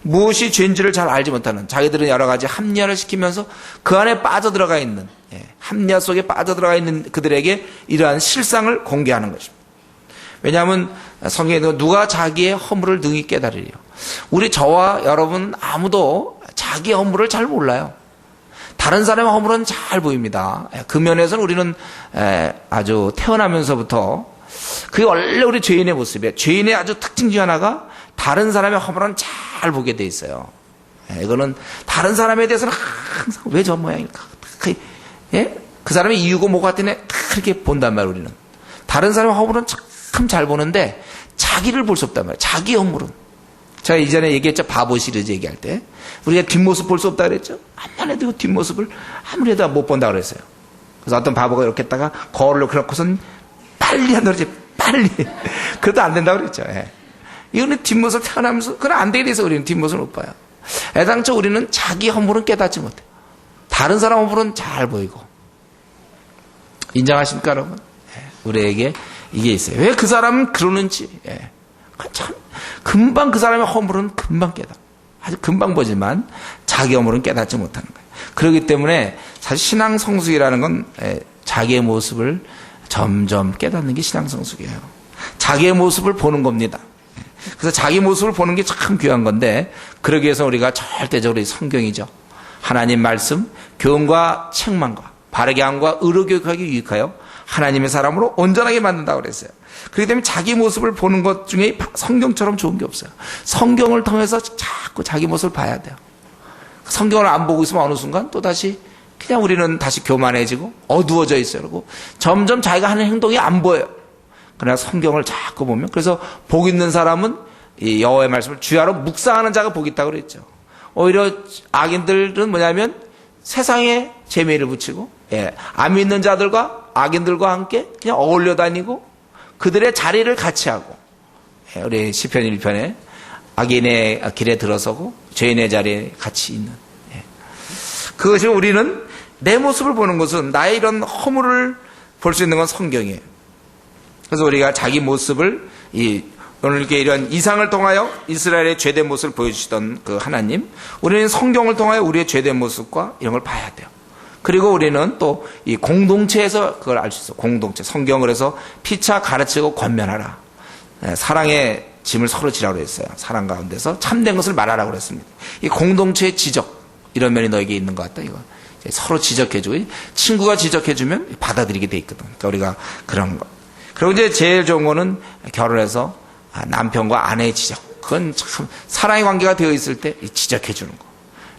무엇이 죄인지를 잘 알지 못하는 자기들은 여러 가지 합리화를 시키면서 그 안에 빠져들어가 있는 합리화 속에 빠져들어가 있는 그들에게 이러한 실상을 공개하는 것입니다. 왜냐하면 성경에 누가 자기의 허물을 능히 깨달으리요. 우리 저와 여러분 아무도 자기의 허물을 잘 몰라요. 다른 사람의 허물은 잘 보입니다. 그 면에서는 우리는 아주 태어나면서부터 그게 원래 우리 죄인의 모습이에요. 죄인의 아주 특징 중 하나가 다른 사람의 허물은 잘 보게 돼 있어요. 이거는 다른 사람에 대해서는 항상 왜 저 모양일까? 그 사람의 이유고 뭐 같은 애 그렇게 본단 말이에요. 우리는 다른 사람의 허물은 참 잘 보는데 자기를 볼 수 없단 말이에요. 자기 허물은. 제가 이전에 얘기했죠. 바보 시리즈 얘기할 때 우리가 뒷모습 볼 수 없다 그랬죠. 암만 해도 뒷모습을 아무리 해도 못 본다 그랬어요. 그래서 어떤 바보가 이렇게 했다가 거울로 그놓고선 빨리 한다 그러지. 빨리. 그래도 안 된다고 그랬죠. 이거는 뒷모습 태어나면서 그건 안 되게 돼서 우리는 뒷모습을 못 봐요. 애당초 우리는 자기 허물은 깨닫지 못해. 다른 사람 허물은 잘 보이고. 인정하십니까 여러분? 우리에게 이게 있어요. 왜 그 사람은 그러는지. 참 금방 그 사람의 허물은 금방 깨닫. 아주 금방 보지만 자기 허물은 깨닫지 못하는 거예요. 그렇기 때문에 사실 신앙 성숙이라는 건 자기의 모습을 점점 깨닫는 게 신앙 성숙이에요. 자기의 모습을 보는 겁니다. 그래서 자기 모습을 보는 게 참 귀한 건데 그러기 위해서 우리가 절대적으로 성경이죠. 하나님 말씀, 교훈과 책망과 바르게 함과 의로 교육하기 유익하여 하나님의 사람으로 온전하게 만든다고 그랬어요. 그렇기 때문에 자기 모습을 보는 것 중에 성경처럼 좋은 게 없어요. 성경을 통해서 자꾸 자기 모습을 봐야 돼요. 성경을 안 보고 있으면 어느 순간 또다시 그냥 우리는 다시 교만해지고 어두워져 있어요. 그리고 점점 자기가 하는 행동이 안 보여요. 그러나 성경을 자꾸 보면 그래서 복 있는 사람은 이 여호와의 말씀을 주야로 묵상하는 자가 복 있다고 그랬죠. 오히려 악인들은 뭐냐면 세상에 재미를 붙이고 안 믿는 자들과 악인들과 함께 그냥 어울려 다니고 그들의 자리를 같이 하고 우리 시편 1편에 악인의 길에 들어서고 죄인의 자리에 같이 있는. 그것이 우리는 내 모습을 보는 것은 나의 이런 허물을 볼 수 있는 건 성경이에요. 그래서 우리가 자기 모습을 오늘 이렇게 이런 이상을 통하여 이스라엘의 죄된 모습을 보여주시던 그 하나님, 우리는 성경을 통하여 우리의 죄된 모습과 이런 걸 봐야 돼요. 그리고 우리는 또 이 공동체에서 그걸 알 수 있어. 공동체. 성경을 해서 피차 가르치고 권면하라. 사랑의 짐을 서로 지라고 했어요. 사랑 가운데서 참된 것을 말하라고 그랬습니다. 이 공동체의 지적, 이런 면이 너에게 있는 것 같다. 이거 서로 지적해주고, 친구가 지적해주면 받아들이게 돼 있거든. 그러니까 우리가 그런 거. 그리고 이제 제일 좋은 거는 결혼해서 남편과 아내의 지적. 그건 참 사랑의 관계가 되어 있을 때 지적해주는 거.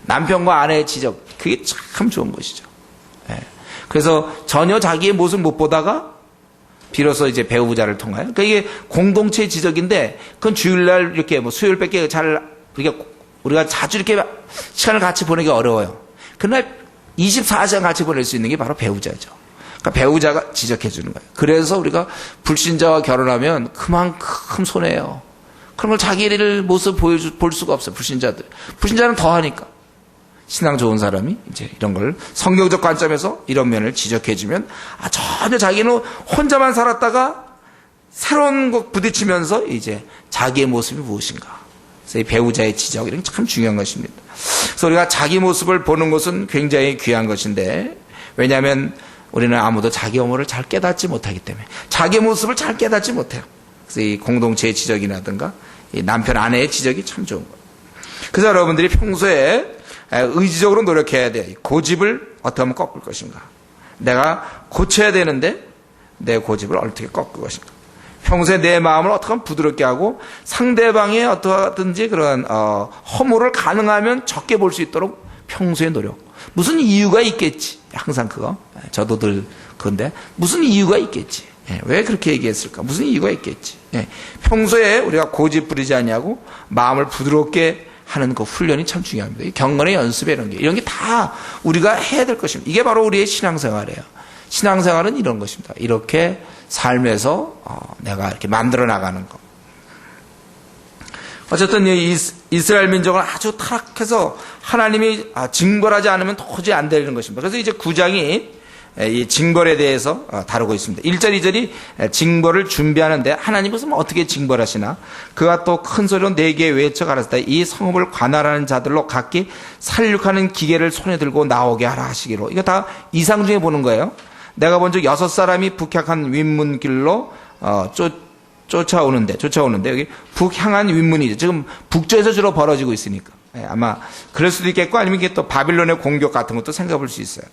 남편과 아내의 지적, 그게 참 좋은 것이죠. 그래서 전혀 자기의 모습 못 보다가 비로소 이제 배우자를 통하여. 그러니까 이게 공동체 지적인데, 그건 주일날 이렇게 뭐 수요일밖에 잘 우리가 자주 이렇게 시간을 같이 보내기 어려워요. 그날 24시간 같이 보낼 수 있는 게 바로 배우자죠. 그러니까 배우자가 지적해 주는 거예요. 그래서 우리가 불신자와 결혼하면 그만큼 손해예요. 그런 걸 자기를 모습 볼 수가 없어요. 불신자들. 불신자는 더 하니까. 신앙 좋은 사람이 이제 이런 걸 성경적 관점에서 이런 면을 지적해주면 전혀 자기는 혼자만 살았다가 새로운 것 부딪히면서 이제 자기의 모습이 무엇인가. 그래서 이 배우자의 지적 이런 게 참 중요한 것입니다. 그래서 우리가 자기 모습을 보는 것은 굉장히 귀한 것인데, 왜냐하면 우리는 아무도 자기 허물을 잘 깨닫지 못하기 때문에 자기 모습을 잘 깨닫지 못해요. 그래서 이 공동체의 지적이라든가 이 남편 아내의 지적이 참 좋은 거예요. 그래서 여러분들이 평소에 의지적으로 노력해야 돼요. 고집을 어떻게 하면 꺾을 것인가. 내가 고쳐야 되는데 내 고집을 어떻게 꺾을 것인가. 평소에 내 마음을 어떻게 하면 부드럽게 하고 상대방의 어떠하든지 그런 허물을 가능하면 적게 볼 수 있도록 평소에 노력. 무슨 이유가 있겠지. 항상 그거. 저도 늘 그런데 무슨 이유가 있겠지. 왜 그렇게 얘기했을까. 무슨 이유가 있겠지. 평소에 우리가 고집 부리지 않냐고 마음을 부드럽게 하는 그 훈련이 참 중요합니다. 경건의 연습에 이런 게 다 우리가 해야 될 것입니다. 이게 바로 우리의 신앙생활이에요. 신앙생활은 이런 것입니다. 이렇게 삶에서 내가 이렇게 만들어 나가는 것. 어쨌든 이스라엘 민족은 아주 타락해서 하나님이 징벌하지 않으면 도저히 안 되는 것입니다. 그래서 이제 9장이 이 징벌에 대해서 다루고 있습니다. 1절, 2절이 징벌을 준비하는데 하나님은 어떻게 징벌하시나? 그가 또 큰 소리로 네게 외쳐 가라사대 이 성읍을 관할하는 자들로 각기 살육하는 기계를 손에 들고 나오게 하라 하시기로. 이거 다 이상 중에 보는 거예요. 내가 본즉 6사람이 북향한 윗문길로 쫓아오는데 여기 북향한 윗문이죠. 지금 북쪽에서 주로 벌어지고 있으니까 아마 그럴 수도 있겠고, 아니면 이게 또 바빌론의 공격 같은 것도 생각해 볼 수 있어요.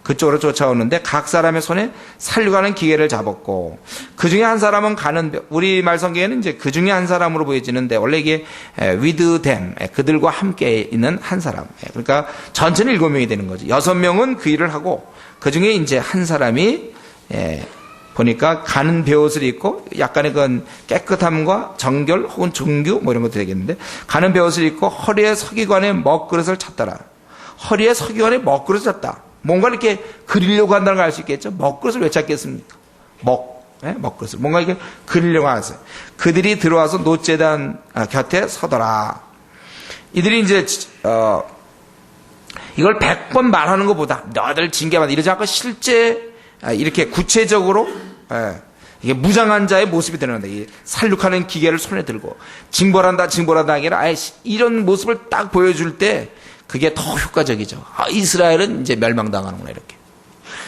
그쪽으로 쫓아오는데 각 사람의 손에 살려가는 기계를 잡았고, 그 중에 한 사람은 우리말 성경에는 이제 그 중에 한 사람으로 보여지는데, 원래 이게 with them, 그들과 함께 있는 한 사람. 그러니까 전체는 7명이 되는 거죠. 6명은 그 일을 하고, 그 중에 이제 한 사람이 보니까 가는 베옷을 입고, 약간의 그건 깨끗함과 정결 혹은 종교 뭐 이런 것도 되겠는데, 가는 베옷을 입고 허리에 서기관의 먹그릇을 찼더라. 허리에 서기관의 먹그릇을 찼다. 뭔가 이렇게 그리려고 한다는 걸 알 수 있겠죠? 먹그릇을 왜 찾겠습니까? 먹그릇을. 뭔가 이렇게 그리려고 하세요. 그들이 들어와서 노제단 곁에 서더라. 이들이 이제, 이걸 100번 말하는 것보다 너들 징계받아 이러지 않고 실제 이렇게 구체적으로 이게 무장한 자의 모습이 되는 건데, 살육하는 기계를 손에 들고 징벌한다 아니라 아예 이런 모습을 딱 보여줄 때 그게 더 효과적이죠. 이스라엘은 이제 멸망당하는구나, 이렇게.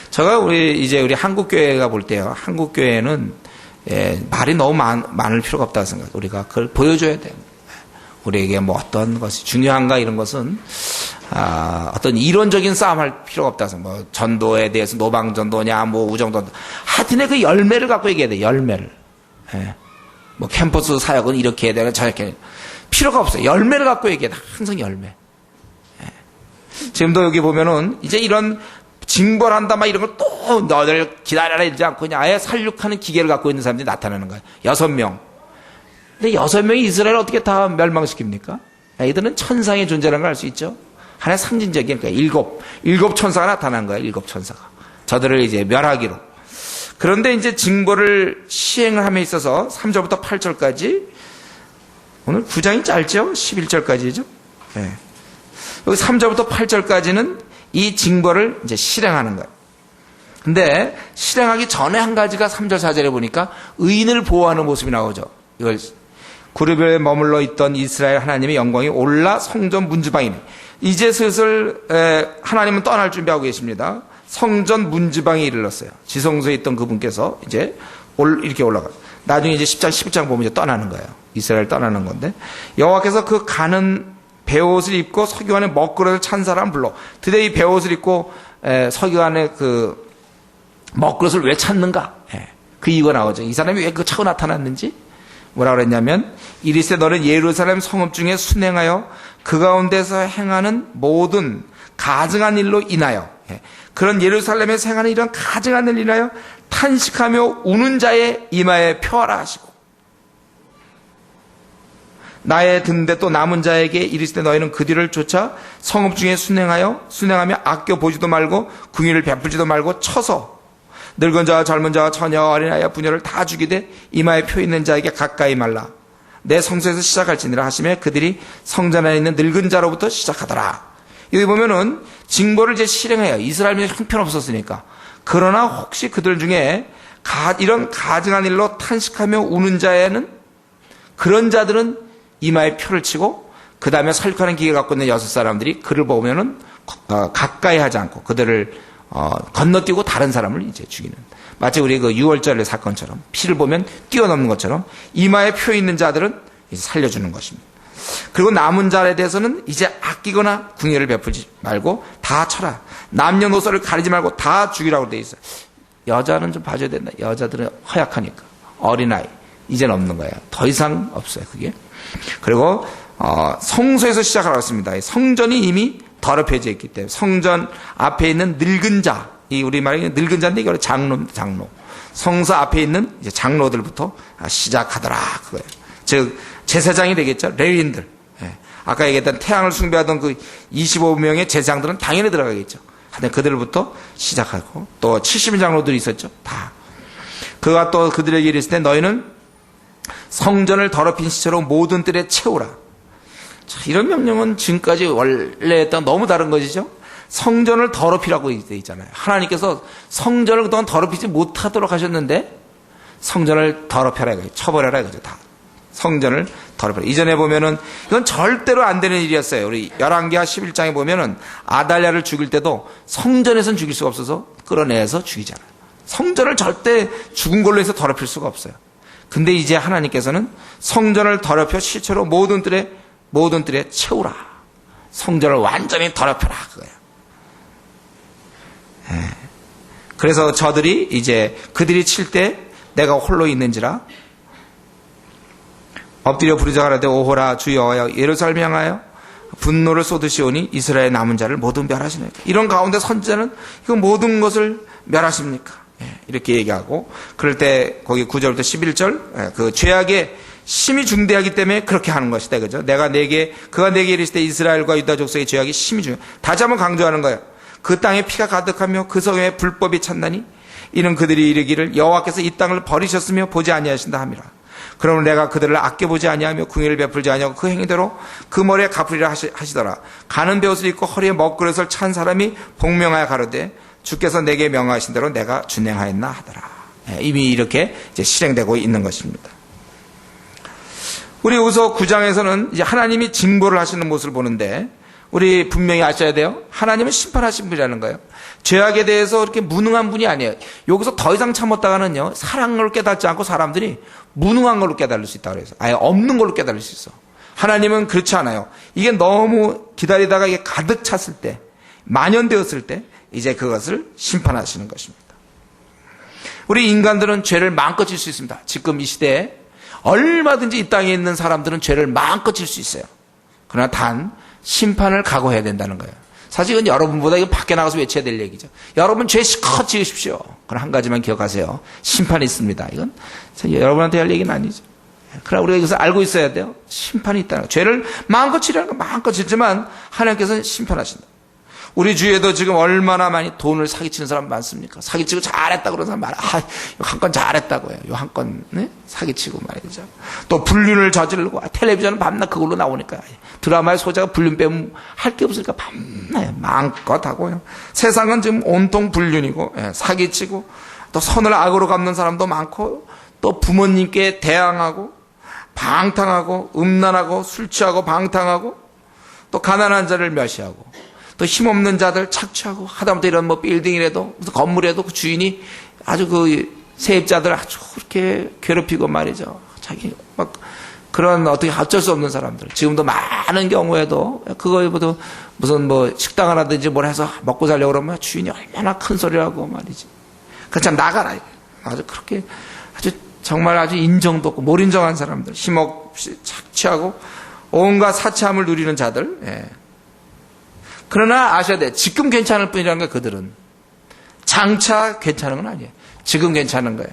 제가 우리 한국교회가 볼 때요, 한국교회는 말이 너무 많을 필요가 없다고 생각해요. 우리가 그걸 보여줘야 돼요. 우리에게 뭐 어떤 것이 중요한가 이런 것은 어떤 이론적인 싸움할 필요가 없다고 생각해요. 뭐 전도에 대해서 노방전도냐 뭐 우정전도, 하여튼에 그 열매를 갖고 얘기해야 돼요. 열매를. 뭐 캠퍼스 사역은 이렇게 해야 되나 저렇게 필요가 없어요. 열매를 갖고 얘기해야 돼. 항상 열매. 지금도 여기 보면은 이제 이런 징벌한다 막 이런 걸 또 너들 기다려라 이러지 않고 그냥 아예 살육하는 기계를 갖고 있는 사람들이 나타나는 거예요. 6명. 근데 6명이 이스라엘을 어떻게 다 멸망시킵니까? 이들은 천상의 존재라는 걸 알 수 있죠. 하나의 상징적인 거예요. 일곱 천사가 나타난 거예요. 7 천사가. 저들을 이제 멸하기로. 그런데 이제 징벌을 시행을 함에 있어서 3절부터 8절까지 오늘 9장이 짧죠? 11절까지죠? 네. 여기 3절부터 8절까지는 이 징벌을 이제 실행하는 거예요. 근데 실행하기 전에 한 가지가 3절 4절에 보니까 의인을 보호하는 모습이 나오죠. 이걸 구르벨에 머물러 있던 이스라엘 하나님의 영광이 올라 성전 문지방이네. 이제 슬슬 하나님은 떠날 준비하고 계십니다. 성전 문지방에 이르렀어요. 지성소에 있던 그분께서 이제 이렇게 올라가요. 나중에 이제 10장 11장 보면 이제 떠나는 거예요. 이스라엘 떠나는 건데 여호와께서 그 가는 베옷을 입고 서기관의 먹그릇을 찬 사람 불러. 드디어 이 베옷을 입고 서기관의 그 먹그릇을 왜 찾는가? 그 이유가 나오죠. 이 사람이 왜 그거 차고 나타났는지 뭐라 그랬냐면 이리세 너는 예루살렘 성읍 중에 순행하여 그 가운데서 행하는 모든 가증한 일로 인하여 그런 예루살렘에서 행하는 이런 가증한 일로 인하여 탄식하며 우는 자의 이마에 표하라 하시고 나의 듣는데 또 남은 자에게 이르시되 너희는 그 뒤를 쫓아 성읍 중에 순행하며 아껴 보지도 말고 궁의를 베풀지도 말고 쳐서 늙은 자와 젊은 자와 처녀 어린아이와 부녀를 다 죽이되 이마에 표 있는 자에게 가까이 말라 내 성소에서 시작할지니라 하시며 그들이 성전 안에 있는 늙은 자로부터 시작하더라. 여기 보면은 징벌을 이제 실행해요. 이스라엘이 형편없었으니까. 그러나 혹시 그들 중에 이런 가증한 일로 탄식하며 우는 자에는 그런 자들은 이마에 표를 치고 그 다음에 설득하는 기계 갖고 있는 6사람들이 그를 보면은 가까이 하지 않고 그들을 건너뛰고 다른 사람을 이제 죽이는. 마치 우리 그 6월절 사건처럼 피를 보면 뛰어넘는 것처럼 이마에 표 있는 자들은 이제 살려주는 것입니다. 그리고 남은 자에 대해서는 이제 아끼거나 궁예를 베풀지 말고 다 쳐라. 남녀노소를 가리지 말고 다 죽이라고 돼 있어요. 여자는 좀 봐줘야 된다. 여자들은 허약하니까. 어린아이. 이제는 없는 거예요. 더 이상 없어요. 그게. 그리고 성소에서 시작하라고 했습니다. 성전이 이미 더럽혀져 있기 때문에 성전 앞에 있는 늙은 자, 이 우리말에 늙은 자인데 이거 장로. 성소 앞에 있는 이제 장로들부터 시작하더라 그거예요. 즉 제사장이 되겠죠. 레위인들. 아까 얘기했던 태양을 숭배하던 그 25명의 제사장들은 당연히 들어가겠죠. 하여튼 그들부터 시작하고 또 70인 장로들이 있었죠. 다. 그가 또 그들에게 이르실 때 너희는 성전을 더럽힌 시체로 모든 뜰에 채우라. 자, 이런 명령은 지금까지 원래 했던 너무 다른 것이죠. 성전을 더럽히라고 되어 있잖아요. 하나님께서 성전을 그동안 더럽히지 못하도록 하셨는데 성전을 더럽혀라 이거죠. 처벌해라 이거죠. 다. 성전을 더럽혀라. 이전에 보면은 이건 절대로 안 되는 일이었어요. 우리 열왕기하 11장에 보면은 아달랴를 죽일 때도 성전에서는 죽일 수가 없어서 끌어내서 죽이잖아요. 성전을 절대 죽은 걸로 해서 더럽힐 수가 없어요. 근데 이제 하나님께서는 성전을 더럽혀 시체로 모든 뜰에 채우라. 성전을 완전히 더럽혀라 그거예요. 그래서 저들이 이제 그들이 칠 때 내가 홀로 있는지라 엎드려 부르짖어 가라되 오호라 주 여호와여 예루살렘 향하여 분노를 쏟으시오니 이스라엘 남은 자를 모두 멸하시니까. 이런 가운데 선지자는 이거 모든 것을 멸하십니까? 이렇게 얘기하고 그럴 때 거기 9절부터 11절 그 죄악의 심히 중대하기 때문에 그렇게 하는 것이다. 그죠? 그가 내게 이르시되 이스라엘과 유다 족속의 죄악이 심히 중요해. 다시 한번 강조하는 거예요. 그 땅에 피가 가득하며 그 성에 불법이 찼나니 이는 그들이 이르기를 여호와께서 이 땅을 버리셨으며 보지 아니하신다 함이라. 그러면 내가 그들을 아껴보지 아니하며 궁예를 베풀지 아니하고 그 행위대로 그 머리에 갚으리라 하시더라. 가는 베옷을 입고 허리에 먹그릇을 찬 사람이 복명하여 가로되 주께서 내게 명하신 대로 내가 준행하였나 하더라. 이미 이렇게 이제 실행되고 있는 것입니다. 우리 여기서 9장에서는 이제 하나님이 징벌을 하시는 모습을 보는데 우리 분명히 아셔야 돼요. 하나님은 심판하신 분이라는 거예요. 죄악에 대해서 이렇게 무능한 분이 아니에요. 여기서 더 이상 참았다가는요, 사랑을 깨닫지 않고 사람들이 무능한 걸로 깨달을 수 있다고 해서 아예 없는 걸로 깨달을 수 있어. 하나님은 그렇지 않아요. 이게 너무 기다리다가 이게 가득 찼을 때, 만연되었을 때 이제 그것을 심판하시는 것입니다. 우리 인간들은 죄를 마음껏 질 수 있습니다. 지금 이 시대에 얼마든지 이 땅에 있는 사람들은 죄를 마음껏 질 수 있어요. 그러나 단 심판을 각오해야 된다는 거예요. 사실 이건 여러분보다 이거 밖에 나가서 외쳐야 될 얘기죠. 여러분 죄 실컷 지으십시오. 그러나 한 가지만 기억하세요. 심판이 있습니다. 이건 여러분한테 할 얘기는 아니죠. 그러나 우리가 이것을 알고 있어야 돼요. 심판이 있다는 거예요. 죄를 마음껏 지으라는 건 마음껏 짓지만 하나님께서는 심판하신다. 우리 주위에도 지금 얼마나 많이 돈을 사기치는 사람 많습니까? 사기치고 잘했다고 그러는 사람 많아. 한 건 잘했다고요. 요 한 건, 네? 사기치고 말이죠. 또 불륜을 저지르고, 텔레비전은 밤낮 그걸로 나오니까. 드라마의 소재가 불륜 빼면 할 게 없으니까 밤낮 마음껏 하고요. 세상은 지금 온통 불륜이고, 사기치고, 또 선을 악으로 갚는 사람도 많고, 또 부모님께 대항하고, 방탕하고, 음란하고, 술 취하고, 방탕하고, 또 가난한 자를 멸시하고, 또 힘없는 자들 착취하고, 하다못해 이런 뭐 빌딩이라도 무슨 건물에도 그 주인이 아주 그 세입자들 아주 그렇게 괴롭히고 말이죠. 자기 막 그런 어떻게 어쩔 수 없는 사람들. 지금도 많은 경우에도 그거보다 무슨 뭐 식당 하나든지 뭘 해서 먹고 살려고 그러면 주인이 얼마나 큰 소리를 하고 말이지. 그참 나가라. 아주 그렇게 아주 정말 아주 인정도 없고 몰인정한 사람들. 힘없이 착취하고 온갖 사치함을 누리는 자들. 예. 그러나 아셔야 돼. 지금 괜찮을 뿐이라는 게 그들은. 장차 괜찮은 건 아니에요. 지금 괜찮은 거예요.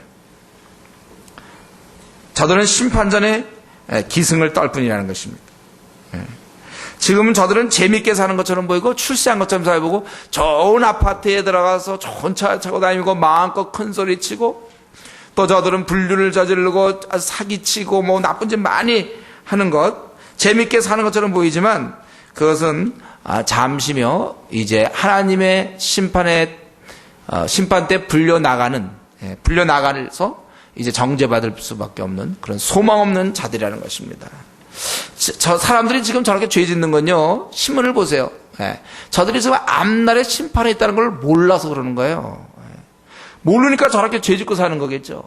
저들은 심판전에 기승을 떨 뿐이라는 것입니다. 지금은 저들은 재밌게 사는 것처럼 보이고 출세한 것처럼 살고 좋은 아파트에 들어가서 좋은 차 타고 다니고 마음껏 큰 소리 치고 또 저들은 불륜을 저지르고 사기치고 뭐 나쁜 짓 많이 하는 것 재밌게 사는 것처럼 보이지만 그것은 잠시며 이제 하나님의 심판 때 불려나가서 이제 정죄받을 수밖에 없는 그런 소망 없는 자들이라는 것입니다. 저 사람들이 지금 저렇게 죄 짓는 건요, 신문을 보세요. 저들이 지금 앞날에 심판에 있다는 걸 몰라서 그러는 거예요. 모르니까 저렇게 죄 짓고 사는 거겠죠.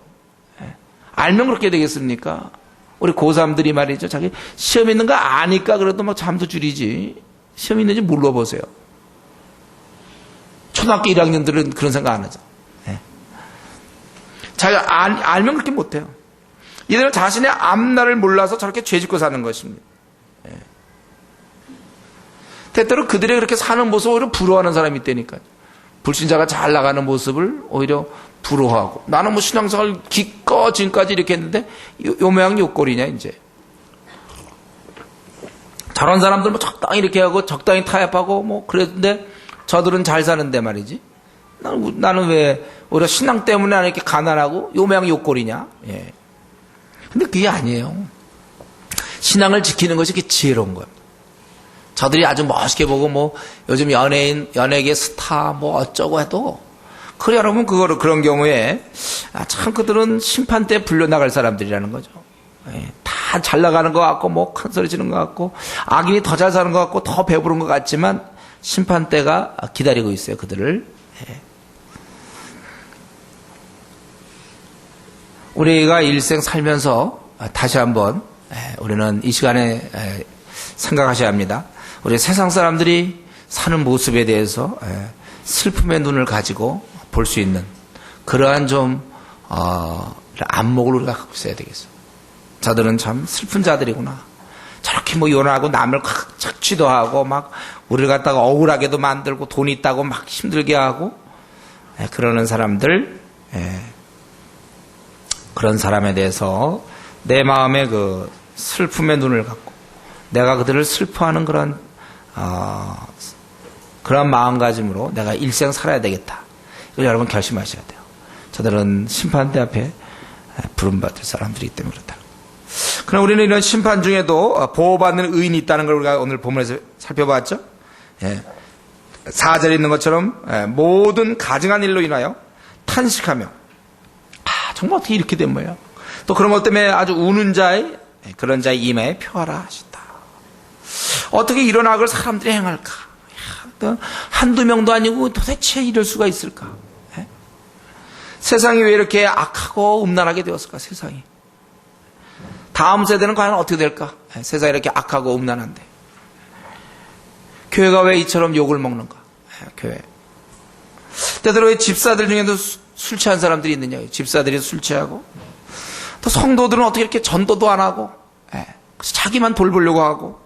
알면 그렇게 되겠습니까? 우리 고3들이 말이죠. 자기 시험 있는 거 아니까 그래도 막 잠도 줄이지. 시험 있는지 물어보세요. 초등학교 1학년들은 그런 생각 안 하죠. 자기가 알면 그렇게 못해요. 이들은 자신의 앞날을 몰라서 저렇게 죄짓고 사는 것입니다. 때때로 그들이 그렇게 사는 모습을 오히려 부러워하는 사람이 있다니까요. 불신자가 잘 나가는 모습을 오히려 부러워하고 나는 뭐 신앙생활 기껏 지금까지 이렇게 했는데 요 모양 요 꼴이냐 이제. 저런 사람들 뭐 적당히 이렇게 하고 적당히 타협하고 뭐 그랬는데 저들은 잘 사는데 말이지. 나는 왜 오히려 신앙 때문에 이렇게 가난하고 요 모양 요 꼴이냐. 예. 근데 그게 아니에요. 신앙을 지키는 것이 그게 지혜로운 거예요. 저들이 아주 멋있게 보고 뭐 요즘 연예계 스타 뭐 어쩌고 해도 그래 여러분 그런 경우에 참 그들은 심판 때 불려나갈 사람들이라는 거죠. 예. 다 잘 나가는 것 같고 뭐 큰 소리 지는 것 같고 악인이 더 잘 사는 것 같고 더 배부른 것 같지만 심판 때가 기다리고 있어요. 그들을. 예. 우리가 일생 살면서 다시 한번 우리는 이 시간에 생각하셔야 합니다. 우리 세상 사람들이 사는 모습에 대해서 슬픔의 눈을 가지고 볼 수 있는 그러한 좀 안목을 우리가 갖고 있어야 되겠어요. 저들은 참 슬픈 자들이구나. 저렇게 뭐 요란하고 남을 착취도 하고 막 우리를 갖다가 억울하게도 만들고 돈 있다고 막 힘들게 하고 그러는 사람들 그런 사람에 대해서 내 마음에 그 슬픔의 눈을 갖고 내가 그들을 슬퍼하는 그런 마음가짐으로 내가 일생 살아야 되겠다. 이걸 여러분 결심하셔야 돼요. 저들은 심판대 앞에 부름받을 사람들이기 때문에 그렇다. 그럼 우리는 이런 심판 중에도 보호받는 의인이 있다는 걸 우리가 오늘 본문에서 살펴봤죠. 4절에 있는 것처럼 모든 가증한 일로 인하여 탄식하며 정말 어떻게 이렇게 된 거예요. 또 그런 것 때문에 아주 우는 자의 그런 자의 이마에 표하라 하시다. 어떻게 이런 악을 사람들이 행할까? 한두 명도 아니고 도대체 이럴 수가 있을까? 세상이 왜 이렇게 악하고 음란하게 되었을까? 세상이. 다음 세대는 과연 어떻게 될까? 세상이 이렇게 악하고 음란한데. 교회가 왜 이처럼 욕을 먹는가? 교회. 때때로 왜 집사들 중에도 술 취한 사람들이 있느냐? 집사들이 술 취하고. 또 성도들은 어떻게 이렇게 전도도 안 하고, 자기만 돌보려고 하고,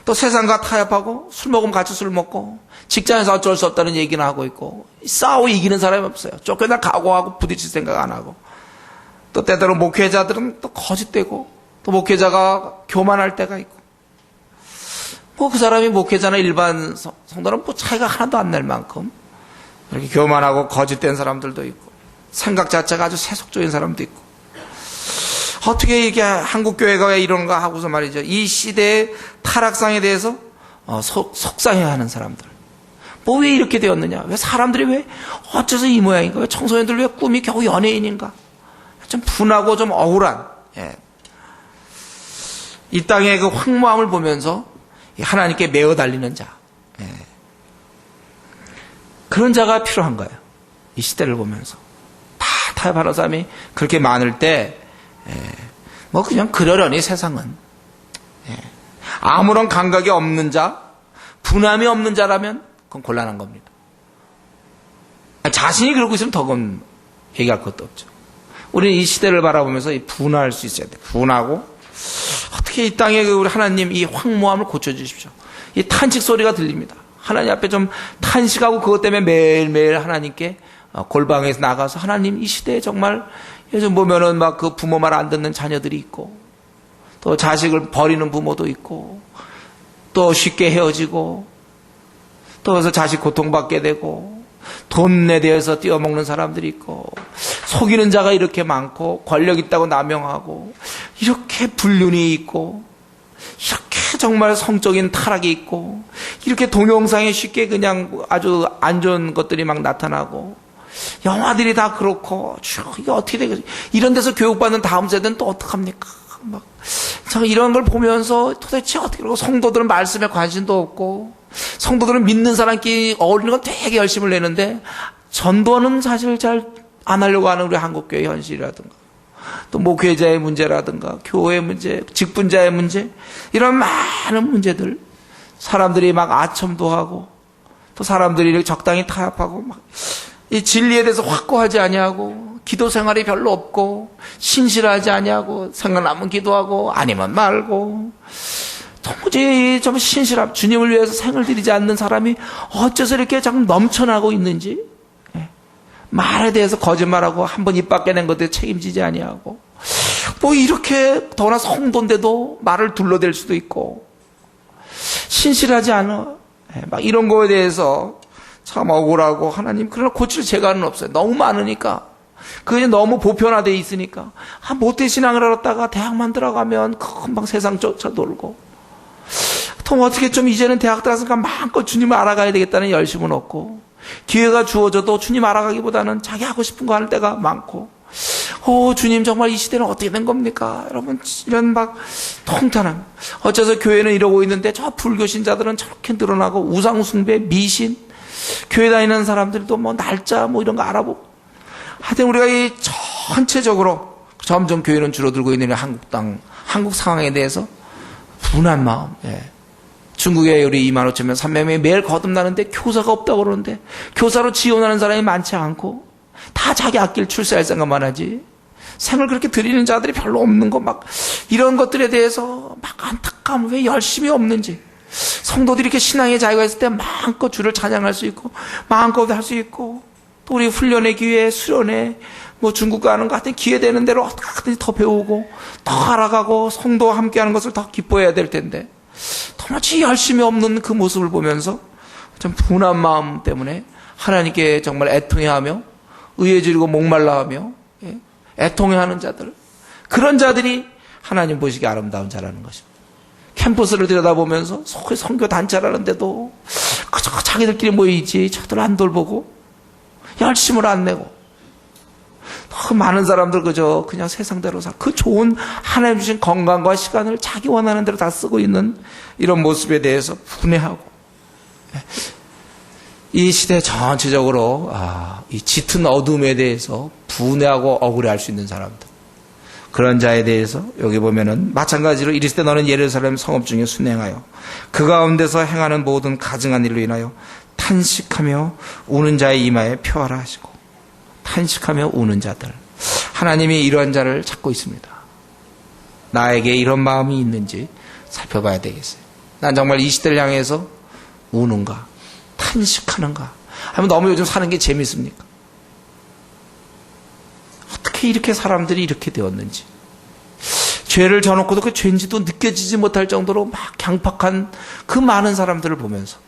또 세상과 타협하고, 술 먹으면 같이 술 먹고, 직장에서 어쩔 수 없다는 얘기는 하고 있고, 싸워 이기는 사람이 없어요. 쫓겨날 각오하고 부딪힐 생각 안 하고. 또 때때로 목회자들은 또 거짓되고, 또 목회자가 교만할 때가 있고. 뭐 그 사람이 목회자나 일반 성도는 뭐 차이가 하나도 안 날 만큼 이렇게 교만하고 거짓된 사람들도 있고 생각 자체가 아주 세속적인 사람도 있고 어떻게 이게 한국 교회가 왜 이런가 하고서 말이죠. 이 시대의 타락상에 대해서 속상해하는 사람들. 뭐 왜 이렇게 되었느냐? 왜 사람들이 왜 어째서 이 모양인가? 왜 청소년들 왜 꿈이 겨우 연예인인가? 좀 분하고 좀 억울한. 예. 이 땅의 그 황무함을 보면서 하나님께 매어 달리는 자. 예. 그런 자가 필요한 거예요. 이 시대를 보면서. 다 타협하는 사람이 그렇게 많을 때, 뭐 그냥 그러려니 세상은. 예. 아무런 감각이 없는 자, 분함이 없는 자라면 그건 곤란한 겁니다. 자신이 그러고 있으면 더 그건 얘기할 것도 없죠. 우리는 이 시대를 바라보면서 분할 수 있어야 돼요. 분하고 어떻게 이 땅에 우리 하나님 이 황무함을 고쳐주십시오. 이 탄식 소리가 들립니다. 하나님 앞에 좀 탄식하고 그것 때문에 매일매일 하나님께 골방에서 나가서 하나님 이 시대에 정말 요즘 보면은 막 그 부모 말 안 듣는 자녀들이 있고 또 자식을 버리는 부모도 있고 또 쉽게 헤어지고 또 그래서 자식 고통받게 되고 돈에 대해서 띄어먹는 사람들이 있고 속이는 자가 이렇게 많고 권력 있다고 남용하고 이렇게 불륜이 있고 이렇게 정말 성적인 타락이 있고 이렇게 동영상에 쉽게 그냥 아주 안 좋은 것들이 막 나타나고 영화들이 다 그렇고 이게 어떻게 되겠지? 이런 데서 교육받는 다음 세대는 또 어떡합니까? 막 이런 걸 보면서 도대체 어떻게 그러고 성도들은 말씀에 관심도 없고 성도들은 믿는 사람끼리 어울리는 건 되게 열심을 내는데 전도는 사실 잘 안 하려고 하는 우리 한국교회 현실이라든가 또 목회자의 문제라든가 교회 문제, 직분자의 문제 이런 많은 문제들 사람들이 막 아첨도 하고 또 사람들이 이렇게 적당히 타협하고 막 이 진리에 대해서 확고하지 아니하고 기도 생활이 별로 없고 신실하지 아니하고 생각나면 기도하고 아니면 말고 도무지 좀 신실함 주님을 위해서 생을 들이지 않는 사람이 어째서 이렇게 자꾸 넘쳐나고 있는지 말에 대해서 거짓말하고 한 번 입 밖에 낸 것에 책임지지 아니하고 뭐 이렇게 더나 성도인데도 말을 둘러댈 수도 있고 신실하지 않아 막 이런 거에 대해서 참 억울하고 하나님 그러나 고칠 재간은 없어요. 너무 많으니까 그게 너무 보편화되어 있으니까 모태 신앙을 알았다가 대학만 들어가면 금방 세상 쫓아 놀고 또 어떻게 좀 이제는 대학 들어가니까 마음껏 주님을 알아가야 되겠다는 열심은 없고 기회가 주어져도 주님 알아가기보다는 자기 하고 싶은 거 하는 때가 많고 주님 정말 이 시대는 어떻게 된 겁니까? 여러분 이런 막 통탄함 어째서 교회는 이러고 있는데 저 불교 신자들은 저렇게 늘어나고 우상숭배 미신 교회 다니는 사람들도 뭐 날짜 뭐 이런 거 알아보고 하여튼 우리가 이 전체적으로 점점 교회는 줄어들고 있는 한국 상황에 대해서 분한 마음 중국에 우리 25,000명 300명이 매일 거듭나는데 교사가 없다고 그러는데 교사로 지원하는 사람이 많지 않고 다 자기 앞길 출세할 생각만 하지 생을 그렇게 드리는 자들이 별로 없는 거 막 이런 것들에 대해서 막 안타까움 왜 열심히 없는지 성도들이 이렇게 신앙의 자유가 있을 때 마음껏 주를 찬양할 수 있고 마음껏 할 수 있고 또 우리 훈련의 기회 수련회 뭐 중국 가는 거 같은 기회 되는 대로 어떻게든지 더 배우고 더 알아가고 성도와 함께하는 것을 더 기뻐해야 될 텐데 도무지 열심히 없는 그 모습을 보면서 좀 분한 마음 때문에 하나님께 정말 애통해하며 의해지고 목말라하며 애통해하는 자들 그런 자들이 하나님 보시기에 아름다운 자라는 것입니다. 캠퍼스를 들여다보면서 선교 단체라는데도 그저 자기들끼리 모이지 저들 안 돌보고 열심을 안 내고 더 많은 사람들 그냥 세상대로 그 좋은 하나님 주신 건강과 시간을 자기 원하는 대로 다 쓰고 있는 이런 모습에 대해서 분해하고 이 시대 전체적으로 이 짙은 어둠에 대해서 분해하고 억울해할 수 있는 사람들 그런 자에 대해서 여기 보면은 마찬가지로 이르시되 너는 예루살렘 성읍 중에 순행하여 그 가운데서 행하는 모든 가증한 일로 인하여 탄식하며 우는 자의 이마에 표하라 하시고 탄식하며 우는 자들 하나님이 이러한 자를 찾고 있습니다. 나에게 이런 마음이 있는지 살펴봐야 되겠어요. 난 정말 이 시대를 향해서 우는가 탄식하는가 하면 너무 요즘 사는 게 재밌습니까? 어떻게 이렇게 사람들이 이렇게 되었는지 죄를 져놓고도 그 죄인지도 느껴지지 못할 정도로 막 강팍한 그 많은 사람들을 보면서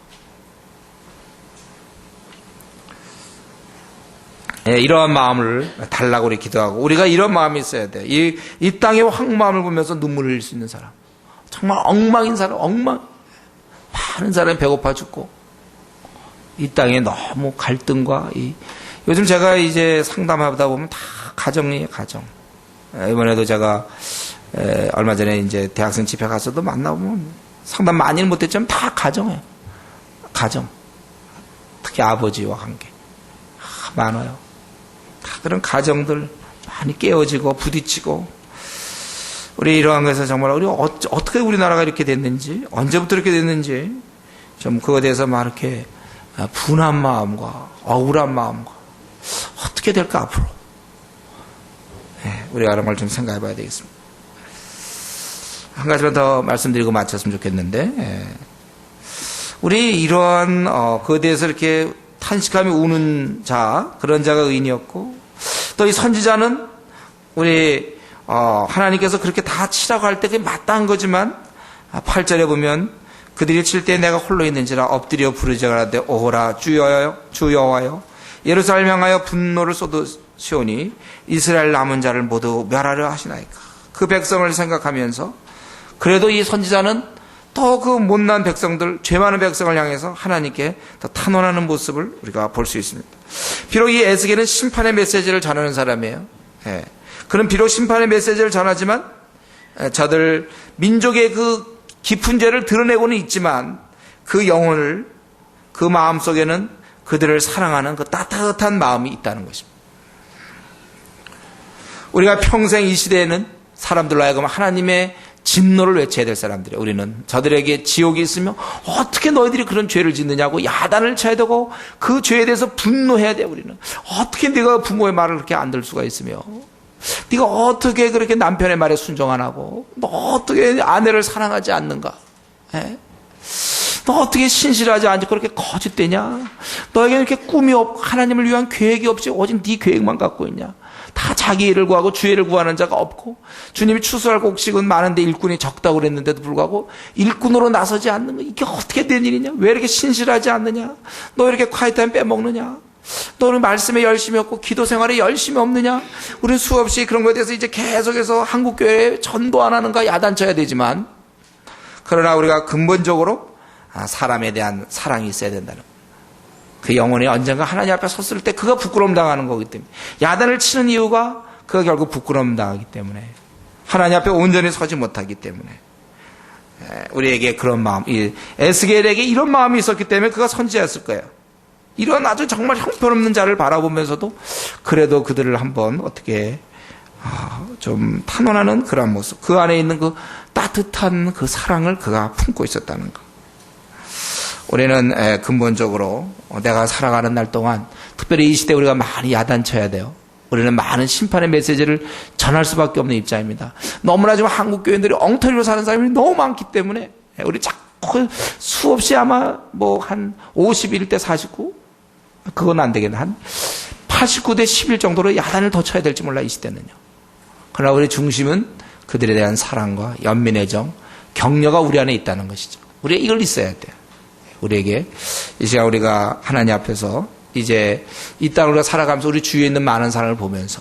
이러한 마음을 달라고 우리 기도하고, 우리가 이런 마음이 있어야 돼. 이 땅의 황마음을 보면서 눈물을 흘릴 수 있는 사람, 정말 엉망인 사람, 많은 사람이 배고파 죽고 이 땅에 너무 갈등과 요즘 제가 이제 상담하다 보면 다 가정이에요, 가정. 이번에도 제가 얼마 전에 이제 대학생 집회 가서도 만나보면 상담 많이는 못했지만 다 가정이에요. 가정. 특히 아버지와 관계. 많아요. 다 그런 가정들 많이 깨어지고 부딪히고, 우리 이러한 것에서 정말 우리 어떻게 우리나라가 이렇게 됐는지, 언제부터 이렇게 됐는지 좀 그거에 대해서 막 이렇게 분한 마음과 억울한 마음과 어떻게 될까 앞으로, 우리가 이런 걸 좀 생각해 봐야 되겠습니다. 한 가지만 더 말씀드리고 마쳤으면 좋겠는데, 우리 이러한 그에 대해서 이렇게 탄식하며 우는 자, 그런 자가 의인이었고, 또 이 선지자는 우리 하나님께서 그렇게 다 치라고 할 때 그게 마땅한 거지만 8절에 보면 그들이 칠 때 내가 홀로 있는지라 엎드려 부르짖으라되 오호라 주 여호와여 예루살렘 향하여 분노를 쏟으시오니 이스라엘 남은 자를 모두 멸하려 하시나이까. 그 백성을 생각하면서 그래도 이 선지자는 더 그 못난 백성들, 죄 많은 백성을 향해서 하나님께 더 탄원하는 모습을 우리가 볼 수 있습니다. 비록 이 에스겔은 심판의 메시지를 전하는 사람이에요. 그는 비록 심판의 메시지를 전하지만 저들 민족의 그 깊은 죄를 드러내고는 있지만 그 영혼을, 그 마음 속에는 그들을 사랑하는 그 따뜻한 마음이 있다는 것입니다. 우리가 평생 이 시대에는 사람들로 하여금 하나님의 진노를 외쳐야 될 사람들이에요. 우리는 저들에게 지옥이 있으며 어떻게 너희들이 그런 죄를 짓느냐고 야단을 쳐야 되고 그 죄에 대해서 분노해야 돼요. 우리는 어떻게 네가 부모의 말을 그렇게 안 들 수가 있으며, 네가 어떻게 그렇게 남편의 말에 순종 안 하고, 너 어떻게 아내를 사랑하지 않는가, 너 어떻게 신실하지 않고 그렇게 거짓되냐, 너에게 이렇게 꿈이 없고 하나님을 위한 계획이 없이 오직 네 계획만 갖고 있냐, 다 자기 일을 구하고 주의를 구하는 자가 없고, 주님이 추수할 곡식은 많은데 일꾼이 적다고 그랬는데도 불구하고 일꾼으로 나서지 않는 거, 이게 어떻게 된 일이냐, 왜 이렇게 신실하지 않느냐, 너 이렇게 콰이타임 빼먹느냐, 너는 말씀에 열심히 없고 기도 생활에 열심히 없느냐. 우리는 수없이 그런 것에 대해서 이제 계속해서 한국교회에 전도 안 하는가 야단쳐야 되지만, 그러나 우리가 근본적으로 사람에 대한 사랑이 있어야 된다는 거예요. 그 영혼이 언젠가 하나님 앞에 섰을 때 그가 부끄러움 당하는 거기 때문에, 야단을 치는 이유가 그가 결국 부끄러움 당하기 때문에, 하나님 앞에 온전히 서지 못하기 때문에, 우리에게 그런 마음, 에스겔에게 이런 마음이 있었기 때문에 그가 선지자였을 거예요. 이런 아주 정말 형편없는 자를 바라보면서도 그래도 그들을 한번 어떻게 좀 탄원하는 그런 모습, 그 안에 있는 그 따뜻한 그 사랑을 그가 품고 있었다는 것. 우리는 근본적으로 내가 살아가는 날 동안, 특별히 이 시대에 우리가 많이 야단쳐야 돼요. 우리는 많은 심판의 메시지를 전할 수밖에 없는 입장입니다. 너무나 지금 한국 교인들이 엉터리로 사는 사람이 너무 많기 때문에 우리 자꾸 수없이 아마 뭐 한 51대 49, 그건 안 되겠네, 한 89대 11 정도로 야단을 더 쳐야 될지 몰라, 이 시대는요. 그러나 우리 중심은 그들에 대한 사랑과 연민의 정, 격려가 우리 안에 있다는 것이죠. 우리가 이걸 있어야 돼요. 우리에게 이 시간 우리가 하나님 앞에서 이제 이 땅으로 살아가면서 우리 주위에 있는 많은 사람을 보면서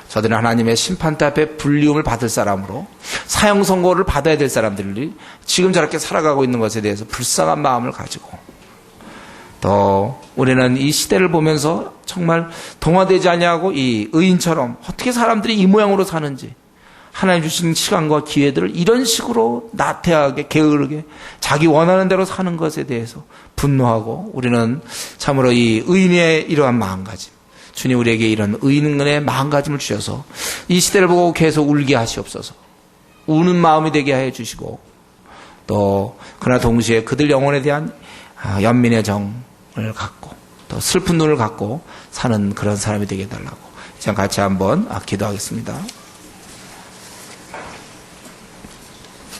저들은 하나님의 심판대 앞에 불리움을 받을 사람으로, 사형 선고를 받아야 될 사람들이 지금 저렇게 살아가고 있는 것에 대해서 불쌍한 마음을 가지고, 또 우리는 이 시대를 보면서 정말 동화되지 아니하고 이 의인처럼 어떻게 사람들이 이 모양으로 사는지, 하나님 주신 시간과 기회들을 이런 식으로 나태하게 게으르게 자기 원하는 대로 사는 것에 대해서 분노하고, 우리는 참으로 이 의인의 이러한 마음가짐, 주님 우리에게 이런 의인의 마음가짐을 주셔서 이 시대를 보고 계속 울게 하시옵소서. 우는 마음이 되게 해 주시고, 또 그러나 동시에 그들 영혼에 대한 연민의 정을 갖고 또 슬픈 눈을 갖고 사는 그런 사람이 되게 해달라고, 이제 같이 한번 기도하겠습니다.